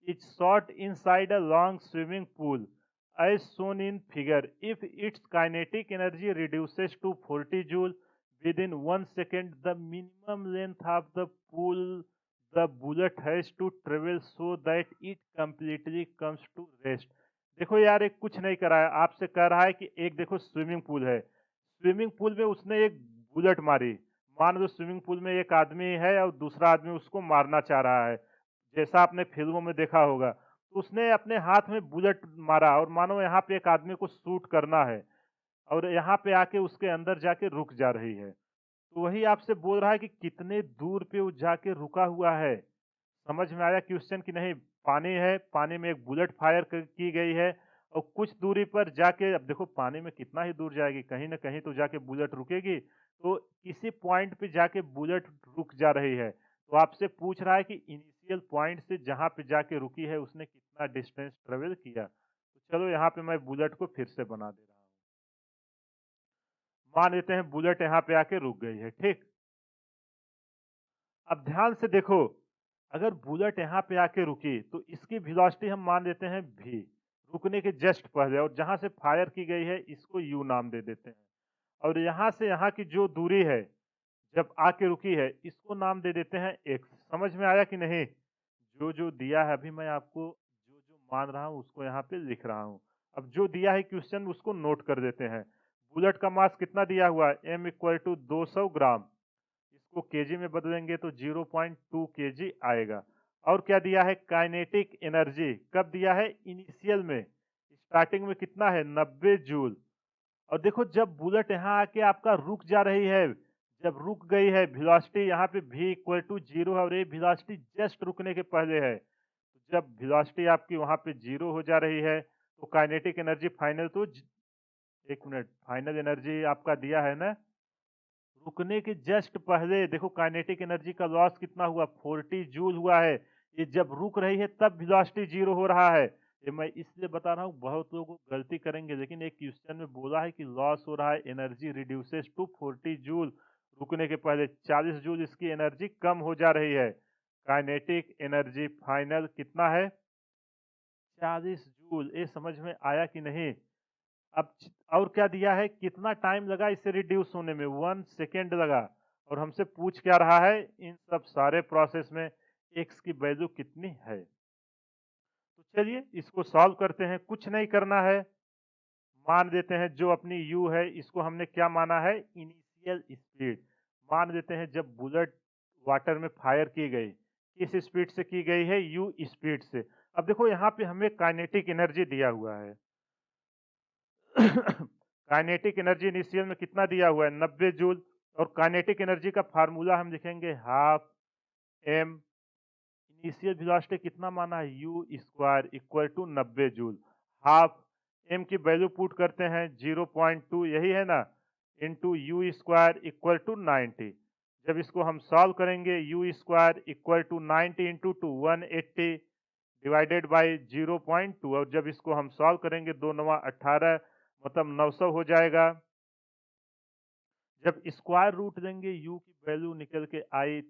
is shot inside a long swimming pool as shown in figure. If its kinetic energy reduces to 40 joule within 1 second, the minimum length of the pool the bullet has to travel so that it completely comes to rest. देखो यार, एक कुछ नहीं करा है, आपसे कह रहा है कि एक देखो स्विमिंग पूल है, स्विमिंग पूल में उसने एक बुलेट मारी। मान लो स्विमिंग पूल में एक आदमी है और दूसरा आदमी उसको मारना चाह रहा है, जैसा आपने फिल्मों में देखा होगा। तो उसने अपने हाथ में बुलेट मारा, और मानो यहाँ पे एक आदमी को शूट करना है, और यहाँ पे आके उसके अंदर जाके रुक जा रही है। तो वही आपसे बोल रहा है कि कितने दूर पे वो जाके रुका हुआ है। समझ में आया क्वेश्चन कि नहीं? पानी है, पानी में एक बुलेट फायर की गई है, और कुछ दूरी पर जाके, अब देखो पानी में कितना ही दूर जाएगी, कहीं ना कहीं तो जाके बुलेट रुकेगी। तो किसी पॉइंट पे जाके बुलेट रुक जा रही है, तो आपसे पूछ रहा है कि इनिशियल पॉइंट से जहां पे जाके रुकी है उसने कितना डिस्टेंस ट्रेवल किया। तो चलो यहाँ पे मैं बुलेट को फिर से बना दे रहा हूँ। मान लेते हैं बुलेट यहाँ पे आके रुक गई है, ठीक। अब ध्यान से देखो, अगर बुलेट यहाँ पे आके रुकी तो इसकी वेलोसिटी हम मान लेते हैं v, रुकने के जस्ट पहले, और जहां से फायर की गई है इसको u नाम दे देते हैं। और यहाँ से यहाँ की जो दूरी है, जब आके रुकी है, इसको नाम दे देते हैं x। समझ में आया कि नहीं? जो जो दिया है, अभी मैं आपको जो जो मान रहा हूँ उसको यहाँ पे लिख रहा हूँ। अब जो दिया है क्वेश्चन उसको नोट कर देते हैं। बुलेट का मास कितना दिया हुआ है? m इक्वल टू 200 ग्राम, इसको केजी में बदलेंगे तो 0.2 केजी आएगा। और क्या दिया है? काइनेटिक एनर्जी कब दिया है? इनिशियल में, स्टार्टिंग में कितना है? 90 जूल। और देखो जब बुलेट यहाँ आके आपका रुक जा रही है, जब रुक गई है, वेलोसिटी यहाँ पे v इक्वल टू 0 है, और ये वेलोसिटी जस्ट रुकने के पहले है। तो जब वेलोसिटी आपकी वहां पे 0 हो जा रही है, तो काइनेटिक एनर्जी फाइनल तो 1 मिनट, फाइनल एनर्जी आपका दिया है ना, रुकने के जस्ट पहले देखो काइनेटिक एनर्जी का लॉस कितना हुआ? 40 जूल हुआ है। ये जब रुक रही है तब वेलोसिटी 0 हो रहा है। ये मैं इसलिए बता रहा हूँ, बहुत लोग गलती करेंगे, लेकिन एक क्वेश्चन में बोला है कि लॉस हो रहा है, एनर्जी रिड्यूसेस टू 40 जूल, रुकने के पहले 40 जूल इसकी एनर्जी कम हो जा रही है। काइनेटिक एनर्जी फाइनल कितना है? 40 जूल। ये समझ में आया कि नहीं? अब और क्या दिया है? कितना टाइम लगा इसे रिड्यूस होने में? 1 सेकेंड लगा। और हमसे पूछ क्या रहा है? इन सब सारे प्रोसेस में एक्स की वैल्यू कितनी है। तो चलिए इसको सॉल्व करते हैं, कुछ नहीं करना है, मान देते हैं जो अपनी u है इसको हमने क्या माना है, इनिशियल स्पीड। मान देते हैं जब बुलेट वाटर में फायर की गई, किस स्पीड से की गई है, u स्पीड से। अब देखो यहाँ पे हमें काइनेटिक एनर्जी दिया हुआ है। काइनेटिक एनर्जी इनिशियल में कितना दिया हुआ है, 90 जूल। और काइनेटिक एनर्जी का फार्मूला हम लिखेंगे हाफ एम। इनिशियल वेलोसिटी कितना माना है, U square equal to 90 joule. Half M की वैल्यू पुट करते हैं 0.2, यही है ना, into U square equal to 90। जब इसको हम सॉल्व करेंगे, U square equal to 90 into 2 180 divided by 0.2। और जब इसको हम सॉल्व करेंगे, 2 9 18, मतलब 900 हो जाएगा। जब स्क्वायर रूट देंगे, u की वैल्यू निकल के आई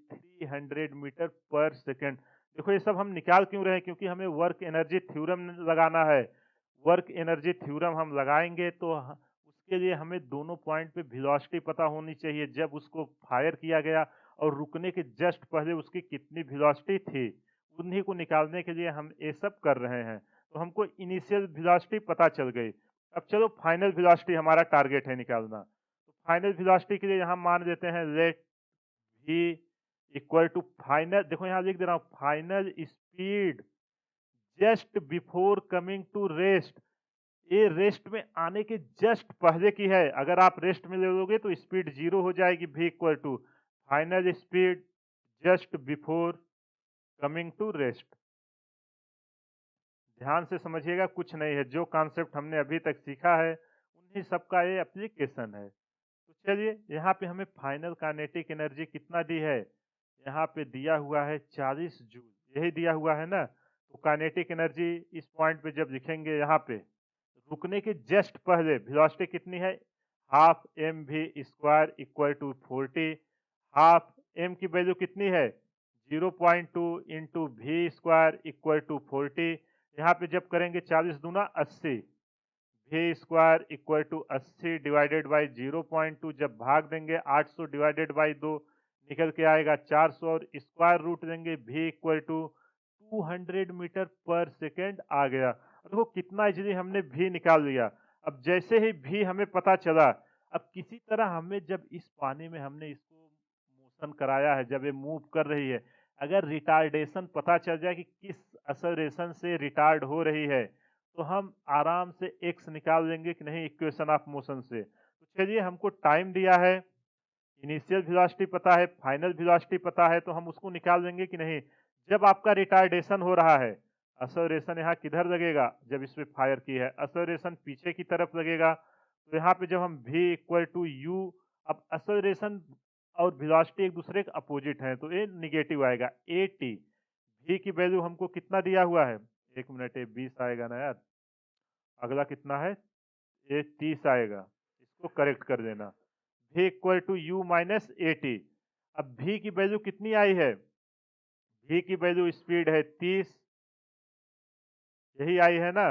300 मीटर पर सेकेंड। देखो ये सब हम निकाल क्यों रहे हैं, क्योंकि हमें वर्क एनर्जी थ्योरम लगाना है। वर्क एनर्जी थ्योरम हम लगाएंगे तो उसके लिए हमें दोनों पॉइंट पे वेलोसिटी पता होनी चाहिए, जब उसको फायर किया गया और रुकने के जस्ट पहले उसकी कितनी वेलोसिटी थी, उन्हीं को निकालने के लिए हम ये सब कर रहे हैं। तो हमको इनिशियल वेलोसिटी पता चल गई। अब चलो फाइनल वेलोसिटी हमारा टारगेट है निकालना। तो फाइनल वेलोसिटी के लिए यहाँ मान देते हैं let v equal to final, देखो यहाँ लिख दे रहा हूँ, final speed just before coming to rest. ये रेस्ट में आने के जस्ट पहले की है। अगर आप रेस्ट में ले लोगे तो स्पीड 0 हो जाएगी। v equal to final speed just before coming to rest. ध्यान से समझिएगा, कुछ नहीं है, जो कॉन्सेप्ट हमने अभी तक सीखा है उन्हीं सबका ये एप्लीकेशन है। तो चलिए, यहाँ पे हमें फाइनल काइनेटिक एनर्जी कितना दी है, यहाँ पे दिया हुआ है 40 जूल, यही दिया हुआ है ना। तो काइनेटिक एनर्जी इस पॉइंट पे जब लिखेंगे, यहाँ पे रुकने के जस्ट पहले वेलोसिटी कितनी है, half M V square equal to 40। Half M की वैल्यू कितनी है, 0.2 into V square equal to 40। यहाँ पे जब करेंगे 40 दूना 80, V square equal to 80 divided by 0.2। जब भाग देंगे 800 डिवाइडेड बाई 2 निकल के आएगा 400, और स्क्वायर रूट देंगे, वी इक्वल टू 200 मीटर पर सेकेंड आ गया। देखो कितना इजीली हमने वी निकाल लिया। अब जैसे ही वी हमें पता चला, अब किसी तरह हमें जब इस पानी में हमने इसको मोशन कराया है, जब ये मूव कर रही है, अगर रिटार्डेशन पता चल जाए कि किस एक्सेलरेशन से रिटार्ड हो रही है, तो हम आराम से एक्स निकाल लेंगे कि नहीं, इक्वेशन ऑफ मोशन से। तो चलिए, हमको टाइम दिया है, इनिशियल वेलोसिटी पता है, फाइनल वेलोसिटी पता है, तो हम उसको निकाल लेंगे कि नहीं। जब आपका रिटार्डेशन हो रहा है, एक्सेलरेशन यहाँ किधर लगेगा, जब इस पे फायर की है, एक्सेलरेशन पीछे की तरफ लगेगा। तो यहाँ पे जब हम v इक्वल टू यू, अब एक्सेलरेशन और वेलोसिटी एक दूसरे के अपोजिट हैं, तो ये निगेटिव आएगा, ए टी। v की वैल्यू हमको कितना दिया हुआ है, एक मिनट, ये 20 आएगा ना यार, अगला कितना है, ये 30 आएगा, इसको करेक्ट कर देना। v equal to U minus A T. अब v की वैल्यू कितनी आई है, v की वैल्यू स्पीड है 30, यही आई है ना।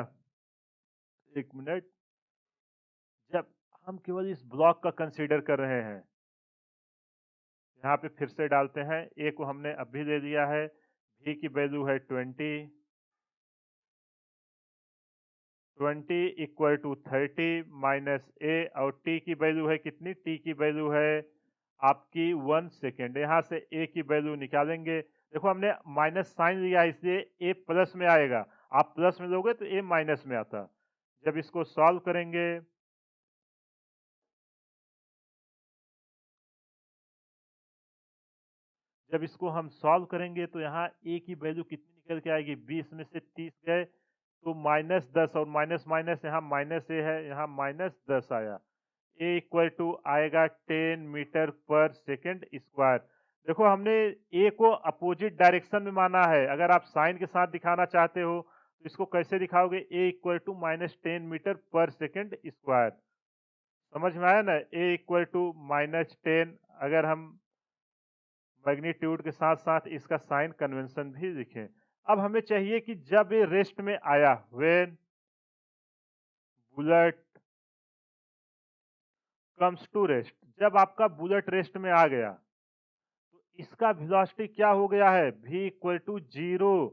एक मिनट, जब हम केवल इस ब्लॉक का कंसीडर कर रहे हैं, यहाँ पे फिर से डालते हैं, ए को हमने अभी ले लिया है, v की वैल्यू है 20, 20 इक्वल टू 30 माइनस ए, और t की वैल्यू है कितनी, t की वैल्यू है आपकी 1 सेकेंड। यहाँ से a की वैल्यू निकालेंगे, देखो हमने माइनस साइन लिया है, इसलिए a प्लस में आएगा, आप प्लस में लोगे तो a माइनस में आता। जब इसको सॉल्व करेंगे, जब इसको हम सॉल्व करेंगे तो यहाँ a की वैल्यू कितनी निकल के आएगी, 20 में से 30 गए तो माइनस 10, और माइनस माइनस यहाँ माइनस ए है, यहाँ माइनस 10 आया। ए इक्वल टू आएगा 10 मीटर पर सेकेंड स्क्वायर। देखो हमने ए को अपोजिट डायरेक्शन में माना है, अगर आप साइन के साथ दिखाना चाहते हो तो इसको कैसे दिखाओगे, ए इक्वल टू माइनस 10 मीटर पर सेकेंड स्क्वायर। समझ में आया ना, ए इक्वल टू माइनस 10, अगर हम मैग्नीट्यूड के साथ साथ इसका साइन कन्वेंशन भी लिखें। अब हमें चाहिए कि जब ये रेस्ट में आया, when bullet comes to rest, जब आपका बुलेट रेस्ट में आ गया तो इसका वेलोसिटी क्या हो गया है, v इक्वल टू 0।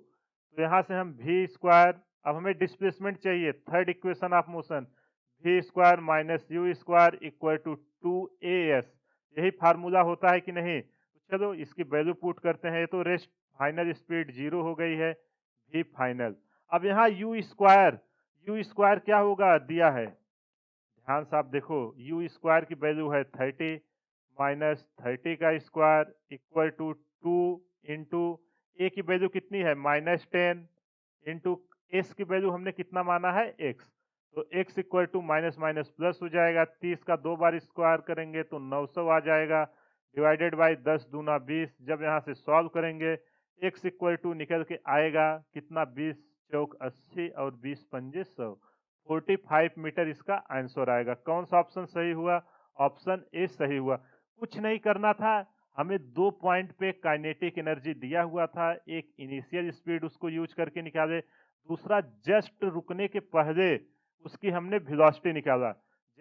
तो यहाँ से हम v स्क्वायर, अब हमें डिस्प्लेसमेंट चाहिए, third equation of motion, V square minus U square equal to 2as। यही फार्मूला होता है कि नहीं? तो चलो इसकी वैल्यू पुट करते हैं। ये तो रेस्ट फाइनल स्पीड 0 हो गई है, वी फाइनल। अब यहाँ यू स्क्वायर क्या होगा दिया है, ध्यान से आप देखो। यू स्क्वायर की वैल्यू है 30 माइनस 30 का स्क्वायर इक्वल टू 2 इंटू ए की वैल्यू कितनी है -10 इंटू एस की वैल्यू हमने कितना माना है एक्स। तो X equal to minus minus plus हो जाएगा। 30 का 2 बार स्क्वायर करेंगे तो 900 आ जाएगा, डिवाइडेड बाई 10 दूना 20। जब यहाँ से सॉल्व करेंगे एक्स इक्वल टू निकल के आएगा कितना, 20 चौक 80 और 20 पंजे 100, 45 मीटर इसका आंसर आएगा। कौन सा ऑप्शन सही हुआ? ऑप्शन ए सही हुआ। कुछ नहीं करना था, हमें 2 पॉइंट पे काइनेटिक एनर्जी दिया हुआ था। एक इनिशियल स्पीड उसको यूज करके निकाले, दूसरा जस्ट रुकने के पहले उसकी हमने वेलोसिटी निकाला।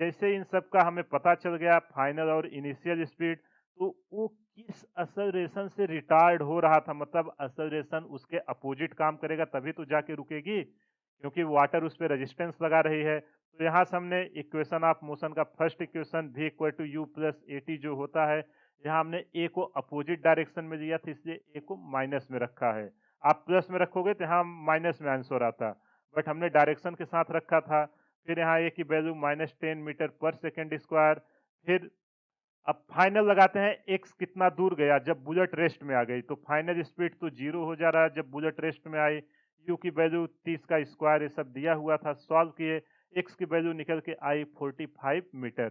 जैसे इन सब का हमें पता चल गया फाइनल और इनिशियल स्पीड, तो वो किस एक्सेलरेशन से रिटार्ड हो रहा था, मतलब एक्सेलरेशन उसके अपोजिट काम करेगा तभी तो जाके रुकेगी, क्योंकि वाटर उस पर रेजिस्टेंस लगा रही है। तो यहाँ से हमने इक्वेशन ऑफ मोशन का first equation v equal to U plus A T जो होता है, यहाँ हमने ए को अपोजिट डायरेक्शन में लिया था, इसलिए ए को माइनस में रखा है। आप प्लस में रखोगे तो यहाँ माइनस में आंसर आता, बट हमने डायरेक्शन के साथ रखा था। फिर यहाँ ए की वैल्यू -10 मीटर पर सेकेंड स्क्वायर। फिर अब फाइनल लगाते हैं, एक्स कितना दूर गया जब बुलेट रेस्ट में आ गई, तो फाइनल स्पीड तो 0 हो जा रहा है जब बुलेट रेस्ट में आई। यू की वैल्यू 30 का स्क्वायर ये सब दिया हुआ था, सॉल्व किए, एक्स की वैल्यू निकल के आई 45 मीटर।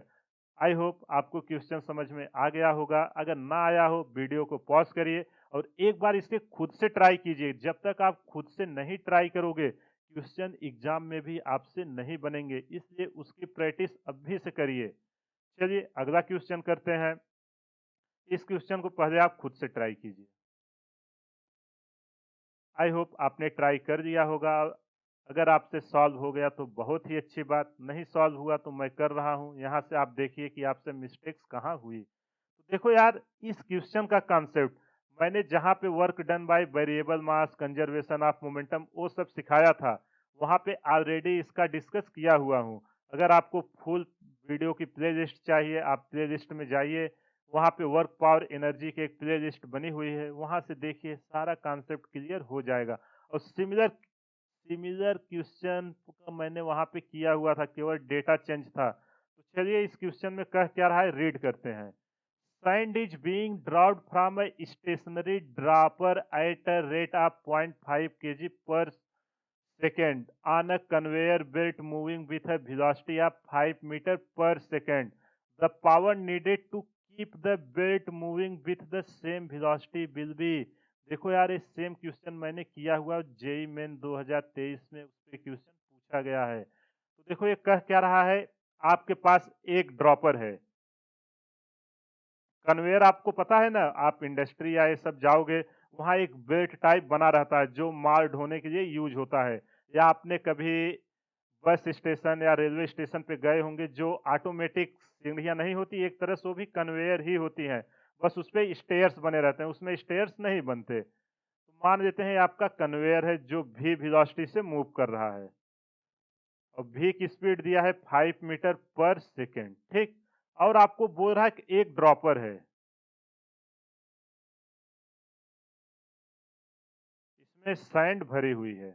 आई होप आपको क्वेश्चन समझ में आ गया होगा। अगर ना आया हो वीडियो को पॉज करिए और एक बार इसके खुद से ट्राई कीजिए। जब तक आप खुद से नहीं ट्राई करोगे क्वेश्चन एग्जाम में भी आपसे नहीं बनेंगे, इसलिए उसकी प्रैक्टिस अभी से करिए। चलिए अगला क्वेश्चन करते हैं। इस क्वेश्चन को पहले आप खुद से ट्राई कीजिए। आई होप आपने ट्राई कर लिया होगा। अगर आपसे सॉल्व हो गया तो बहुत ही अच्छी बात, नहीं सॉल्व हुआ तो मैं कर रहा हूं। यहाँ से आप देखिए कि आपसे मिस्टेक्स कहाँ हुई। तो देखो यार, इस क्वेश्चन का कॉन्सेप्ट मैंने जहाँ पे work done by variable mass, conservation of momentum वो सब सिखाया था, वहाँ पे ऑलरेडी इसका डिस्कस किया हुआ हूँ। अगर आपको फुल वीडियो की प्लेलिस्ट चाहिए, आप प्लेलिस्ट में जाइए, वहाँ पे वर्क पावर एनर्जी की एक प्लेलिस्ट बनी हुई है, वहाँ से देखिए सारा कॉन्सेप्ट क्लियर हो जाएगा। और सिमिलर सिमिलर क्वेश्चन का मैंने वहाँ पे किया हुआ था, केवल डेटा चेंज था। तो चलिए इस क्वेश्चन में कह क्या रहा है रीड करते हैं। Sand is being dropped from a stationary dropper at a rate of 0.5 kg per second on a conveyor belt moving with a velocity of 5 meter per second. The power needed to keep the belt moving with the same velocity will be। देखो यार, ये same question मैंने किया हुआ JEE main 2023 में, उस पे question पूछा गया है। तो देखो ये कह क्या रहा है, आपके पास एक ड्रॉपर है। कन्वेयर आपको पता है ना, आप इंडस्ट्री या ये सब जाओगे, वहाँ एक बेल्ट टाइप बना रहता है जो माल ढोने के लिए यूज होता है। या आपने कभी बस स्टेशन या रेलवे स्टेशन पे गए होंगे, जो ऑटोमेटिक सीढ़ियाँ नहीं होती, एक तरह से वो भी कन्वेयर ही होती हैं, बस उस पे स्टेयर्स बने रहते हैं, उसमें स्टेयर्स नहीं बनते। तो मान लेते हैं ये आपका कन्वेयर है जो भी वेलोसिटी से मूव कर रहा है, और भी की स्पीड दिया है 5 मीटर पर सेकेंड, ठीक। और आपको बोल रहा है कि एक ड्रॉपर है, इसमें सैंड भरी हुई है।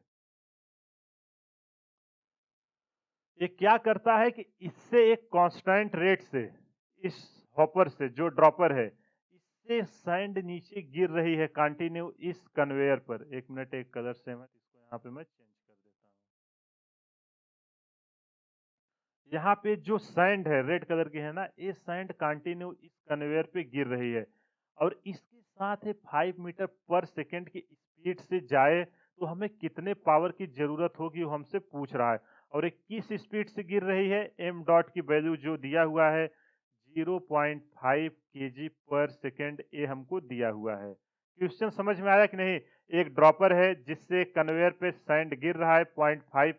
ये क्या करता है कि इससे एक कांस्टेंट रेट से, इस हॉपर से जो ड्रॉपर है, इससे सैंड नीचे गिर रही है कंटिन्यू इस कन्वेयर पर। एक मिनट, एक कलर से मैं इसको यहाँ पे मैं चेंज कर देता हूँ। यहाँ पे जो सैंड है रेड कलर की है ना, ये सैंड कंटिन्यू इस कन्वेयर पे गिर रही है, और इसके साथ है 5 मीटर पर सेकेंड की स्पीड से जाए तो हमें कितने पावर की जरूरत होगी, वो हमसे पूछ रहा है। और ये किस स्पीड से गिर रही है, एम डॉट की वैल्यू जो दिया हुआ है 0.5 केजी पर सेकेंड, ये हमको दिया हुआ है। क्वेश्चन समझ में आया कि नहीं? एक ड्रॉपर है जिससे कन्वेयर पे सैंड गिर रहा है 0.5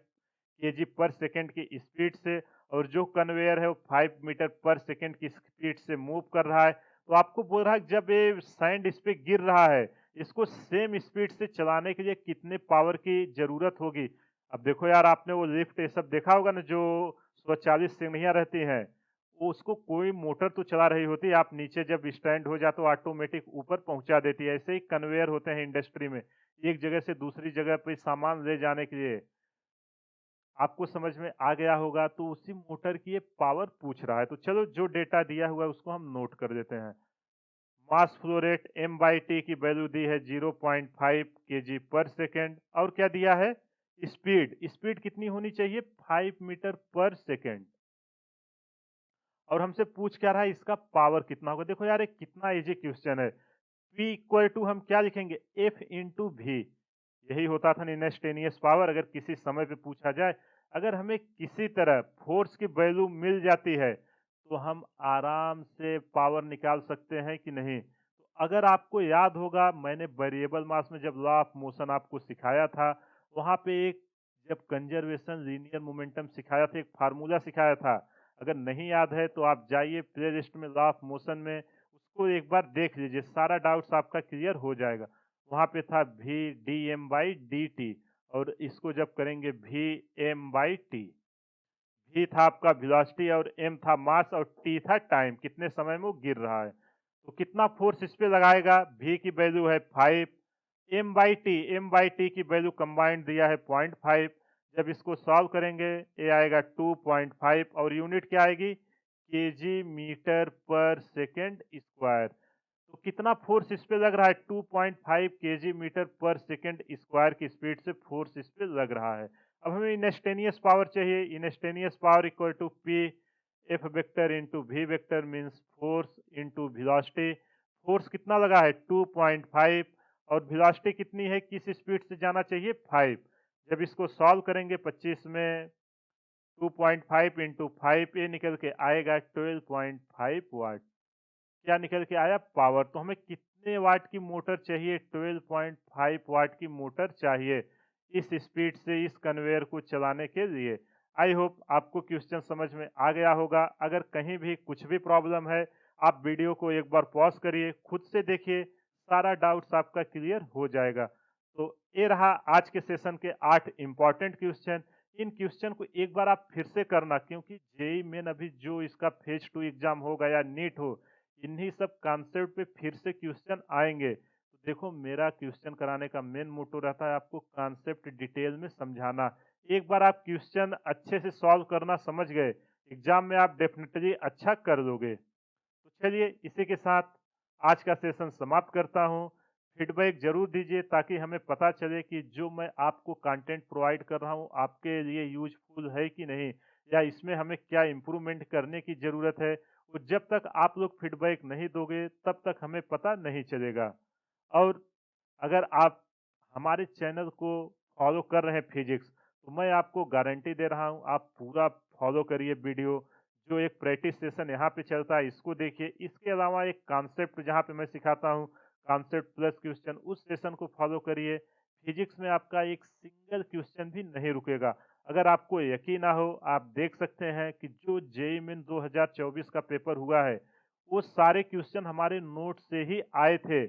केजी पर सेकेंड की स्पीड से, और जो कन्वेयर है वो 5 मीटर पर सेकेंड की स्पीड से मूव कर रहा है। तो आपको बोल रहा है कि जब ये सैंड इस पे गिर रहा है, इसको सेम स्पीड से चलाने के लिए कितने पावर की जरूरत होगी। अब देखो यार, आपने वो लिफ्ट ये सब देखा होगा ना, जो स्वचालित सीढ़ियाँ रहती हैं, वो उसको कोई मोटर तो चला रही होती है, आप नीचे जब स्टैंड हो जाते हो ऑटोमेटिक ऊपर पहुँचा देती है। ऐसे ही कन्वेयर होते हैं इंडस्ट्री में, एक जगह से दूसरी जगह पे सामान ले जाने के लिए। आपको समझ में आ गया होगा, तो उसी मोटर की ये पावर पूछ रहा है। तो चलो, जो डेटा दिया हुआ है उसको हम नोट कर देते हैं। मास फ्लो रेट m/t की वैल्यू दी है 0.5 केजी पर सेकेंड, और क्या दिया है? स्पीड, स्पीड कितनी होनी चाहिए? 5 मीटर पर सेकेंड। और हमसे पूछ क्या रहा है, इसका पावर कितना होगा? देखो यार, ये कितना इजी क्वेश्चन है। P इक्वल टू हम क्या लिखेंगे? F इंटू भी। यही होता था इंस्टेनियस पावर, अगर किसी समय पे पूछा जाए। अगर हमें किसी तरह फोर्स की वैल्यू मिल जाती है, तो हम आराम से पावर निकाल सकते हैं कि नहीं? तो अगर आपको याद होगा, मैंने वेरिएबल मास में जब लॉ ऑफ मोशन आपको सिखाया था, वहाँ पे एक, जब कंजर्वेशन लीनियर मोमेंटम सिखाया था, एक फार्मूला सिखाया था। अगर नहीं याद है तो आप जाइए प्ले लिस्ट में, लॉ ऑफ मोशन में, उसको एक बार देख लीजिए, सारा डाउट्स आपका क्लियर हो जाएगा। वहाँ पे था V D M by D T, और इसको जब करेंगे V M by T. V था आपका वेलोसिटी, और एम था मास, और टी था टाइम, कितने समय में वो गिर रहा है। तो कितना फोर्स इस पे लगाएगा? वी की वैल्यू है 5, एम बाई टी की वैल्यू कंबाइंड दिया है 0.5। जब इसको सॉल्व करेंगे, ये आएगा 2.5, और यूनिट क्या आएगी? केजी मीटर पर सेकेंड स्क्वायर। तो कितना फोर्स इस पे लग रहा है? 2.5 केजी मीटर पर सेकेंड स्क्वायर की स्पीड से फोर्स इस पे लग रहा है। अब हमें इंस्टेनियस पावर चाहिए। Instantaneous power equal to P F vector into V vector, means force into velocity. Force कितना लगा है? 2.5, और वेलोसिटी कितनी है? किस स्पीड से जाना चाहिए? 5। जब इसको सॉल्व करेंगे 25 में, 2.5 इंटू 5, ये निकल के आएगा 12.5 वाट। क्या निकल के आया? पावर। तो हमें कितने वाट की मोटर चाहिए? 12.5 वाट की मोटर चाहिए इस स्पीड से इस कन्वेयर को चलाने के लिए। आई होप आपको क्वेश्चन समझ में आ गया होगा। अगर कहीं भी कुछ भी प्रॉब्लम है, आप वीडियो को एक बार पॉज करिए, खुद से देखिए, सारा डाउट्स आपका क्लियर हो जाएगा। तो ये रहा आज के सेशन के 8 इंपॉर्टेंट क्वेश्चन। इन क्वेश्चन को एक बार आप फिर से करना, क्योंकि जेई मेन अभी जो इसका फेज 2 एग्जाम होगा या नीट हो, इन्हीं सब कॉन्सेप्ट पे फिर से क्वेश्चन आएंगे। तो देखो, मेरा क्वेश्चन कराने का मेन मोटो रहता है आपको कॉन्सेप्ट डिटेल में समझाना। एक बार आप क्वेश्चन अच्छे से सॉल्व करना समझ गए, एग्जाम में आप डेफिनेटली अच्छा कर लोगे। तो चलिए, इसी के साथ आज का सेशन समाप्त करता हूँ। फीडबैक जरूर दीजिए, ताकि हमें पता चले कि जो मैं आपको कंटेंट प्रोवाइड कर रहा हूँ आपके लिए यूजफुल है कि नहीं, या इसमें हमें क्या इम्प्रूवमेंट करने की ज़रूरत है। वो जब तक आप लोग फीडबैक नहीं दोगे, तब तक हमें पता नहीं चलेगा। और अगर आप हमारे चैनल को फॉलो कर रहे हैं फिजिक्स, तो मैं आपको गारंटी दे रहा हूँ, आप पूरा फॉलो करिए वीडियो। जो एक प्रैक्टिस सेशन यहाँ पे चलता है, इसको देखिए। इसके अलावा एक कॉन्सेप्ट जहाँ पे मैं सिखाता हूँ, कॉन्सेप्ट प्लस क्वेश्चन, उस सेशन को फॉलो करिए। फिजिक्स में आपका एक सिंगल क्वेश्चन भी नहीं रुकेगा। अगर आपको यकीन ना हो, आप देख सकते हैं कि जो जेईई मेन 2024 का पेपर हुआ है, वो सारे क्वेश्चन हमारे नोट से ही आए थे।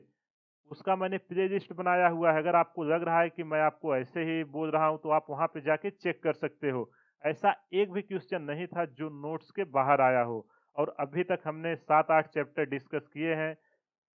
उसका मैंने प्लेलिस्ट बनाया हुआ है। अगर आपको लग रहा है कि मैं आपको ऐसे ही बोल रहा हूँ, तो आप वहाँ पे जाके चेक कर सकते हो। ऐसा एक भी क्वेश्चन नहीं था जो नोट्स के बाहर आया हो। और अभी तक हमने 7-8 चैप्टर डिस्कस किए हैं।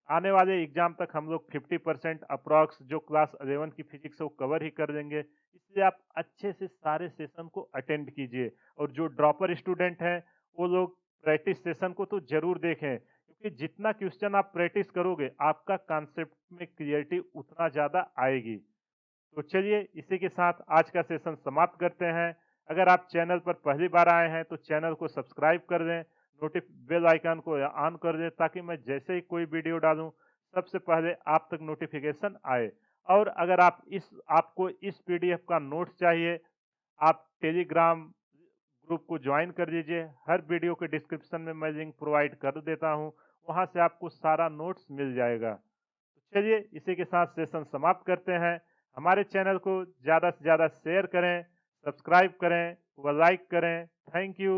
आने वाले एग्जाम तक हम लोग 50% अप्रॉक्स जो क्लास 11 की फिजिक्स है वो कवर ही कर देंगे। इसलिए आप अच्छे से सारे सेशन को अटेंड कीजिए। और जो ड्रॉपर स्टूडेंट हैं, वो लोग प्रैक्टिस सेशन को तो जरूर देखें, क्योंकि जितना क्वेश्चन आप प्रैक्टिस करोगे, आपका कॉन्सेप्ट में क्लियरिटी उतना ज़्यादा आएगी। तो चलिए, इसी के साथ आज का सेशन समाप्त करते हैं। अगर आप चैनल पर पहली बार आए हैं, तो चैनल को सब्सक्राइब कर दें, बेल आइकन को ऑन कर दें, ताकि मैं जैसे ही कोई वीडियो डालूं, सबसे पहले आप तक नोटिफिकेशन आए। और अगर आपको इस पीडीएफ का नोट्स चाहिए, आप टेलीग्राम ग्रुप को ज्वाइन कर लीजिए। हर वीडियो के डिस्क्रिप्शन में मैं लिंक प्रोवाइड कर देता हूं, वहां से आपको सारा नोट्स मिल जाएगा। तो चलिए, इसी के साथ सेशन समाप्त करते हैं। हमारे चैनल को ज़्यादा से ज़्यादा शेयर करें, सब्सक्राइब करें व लाइक करें। Thank you.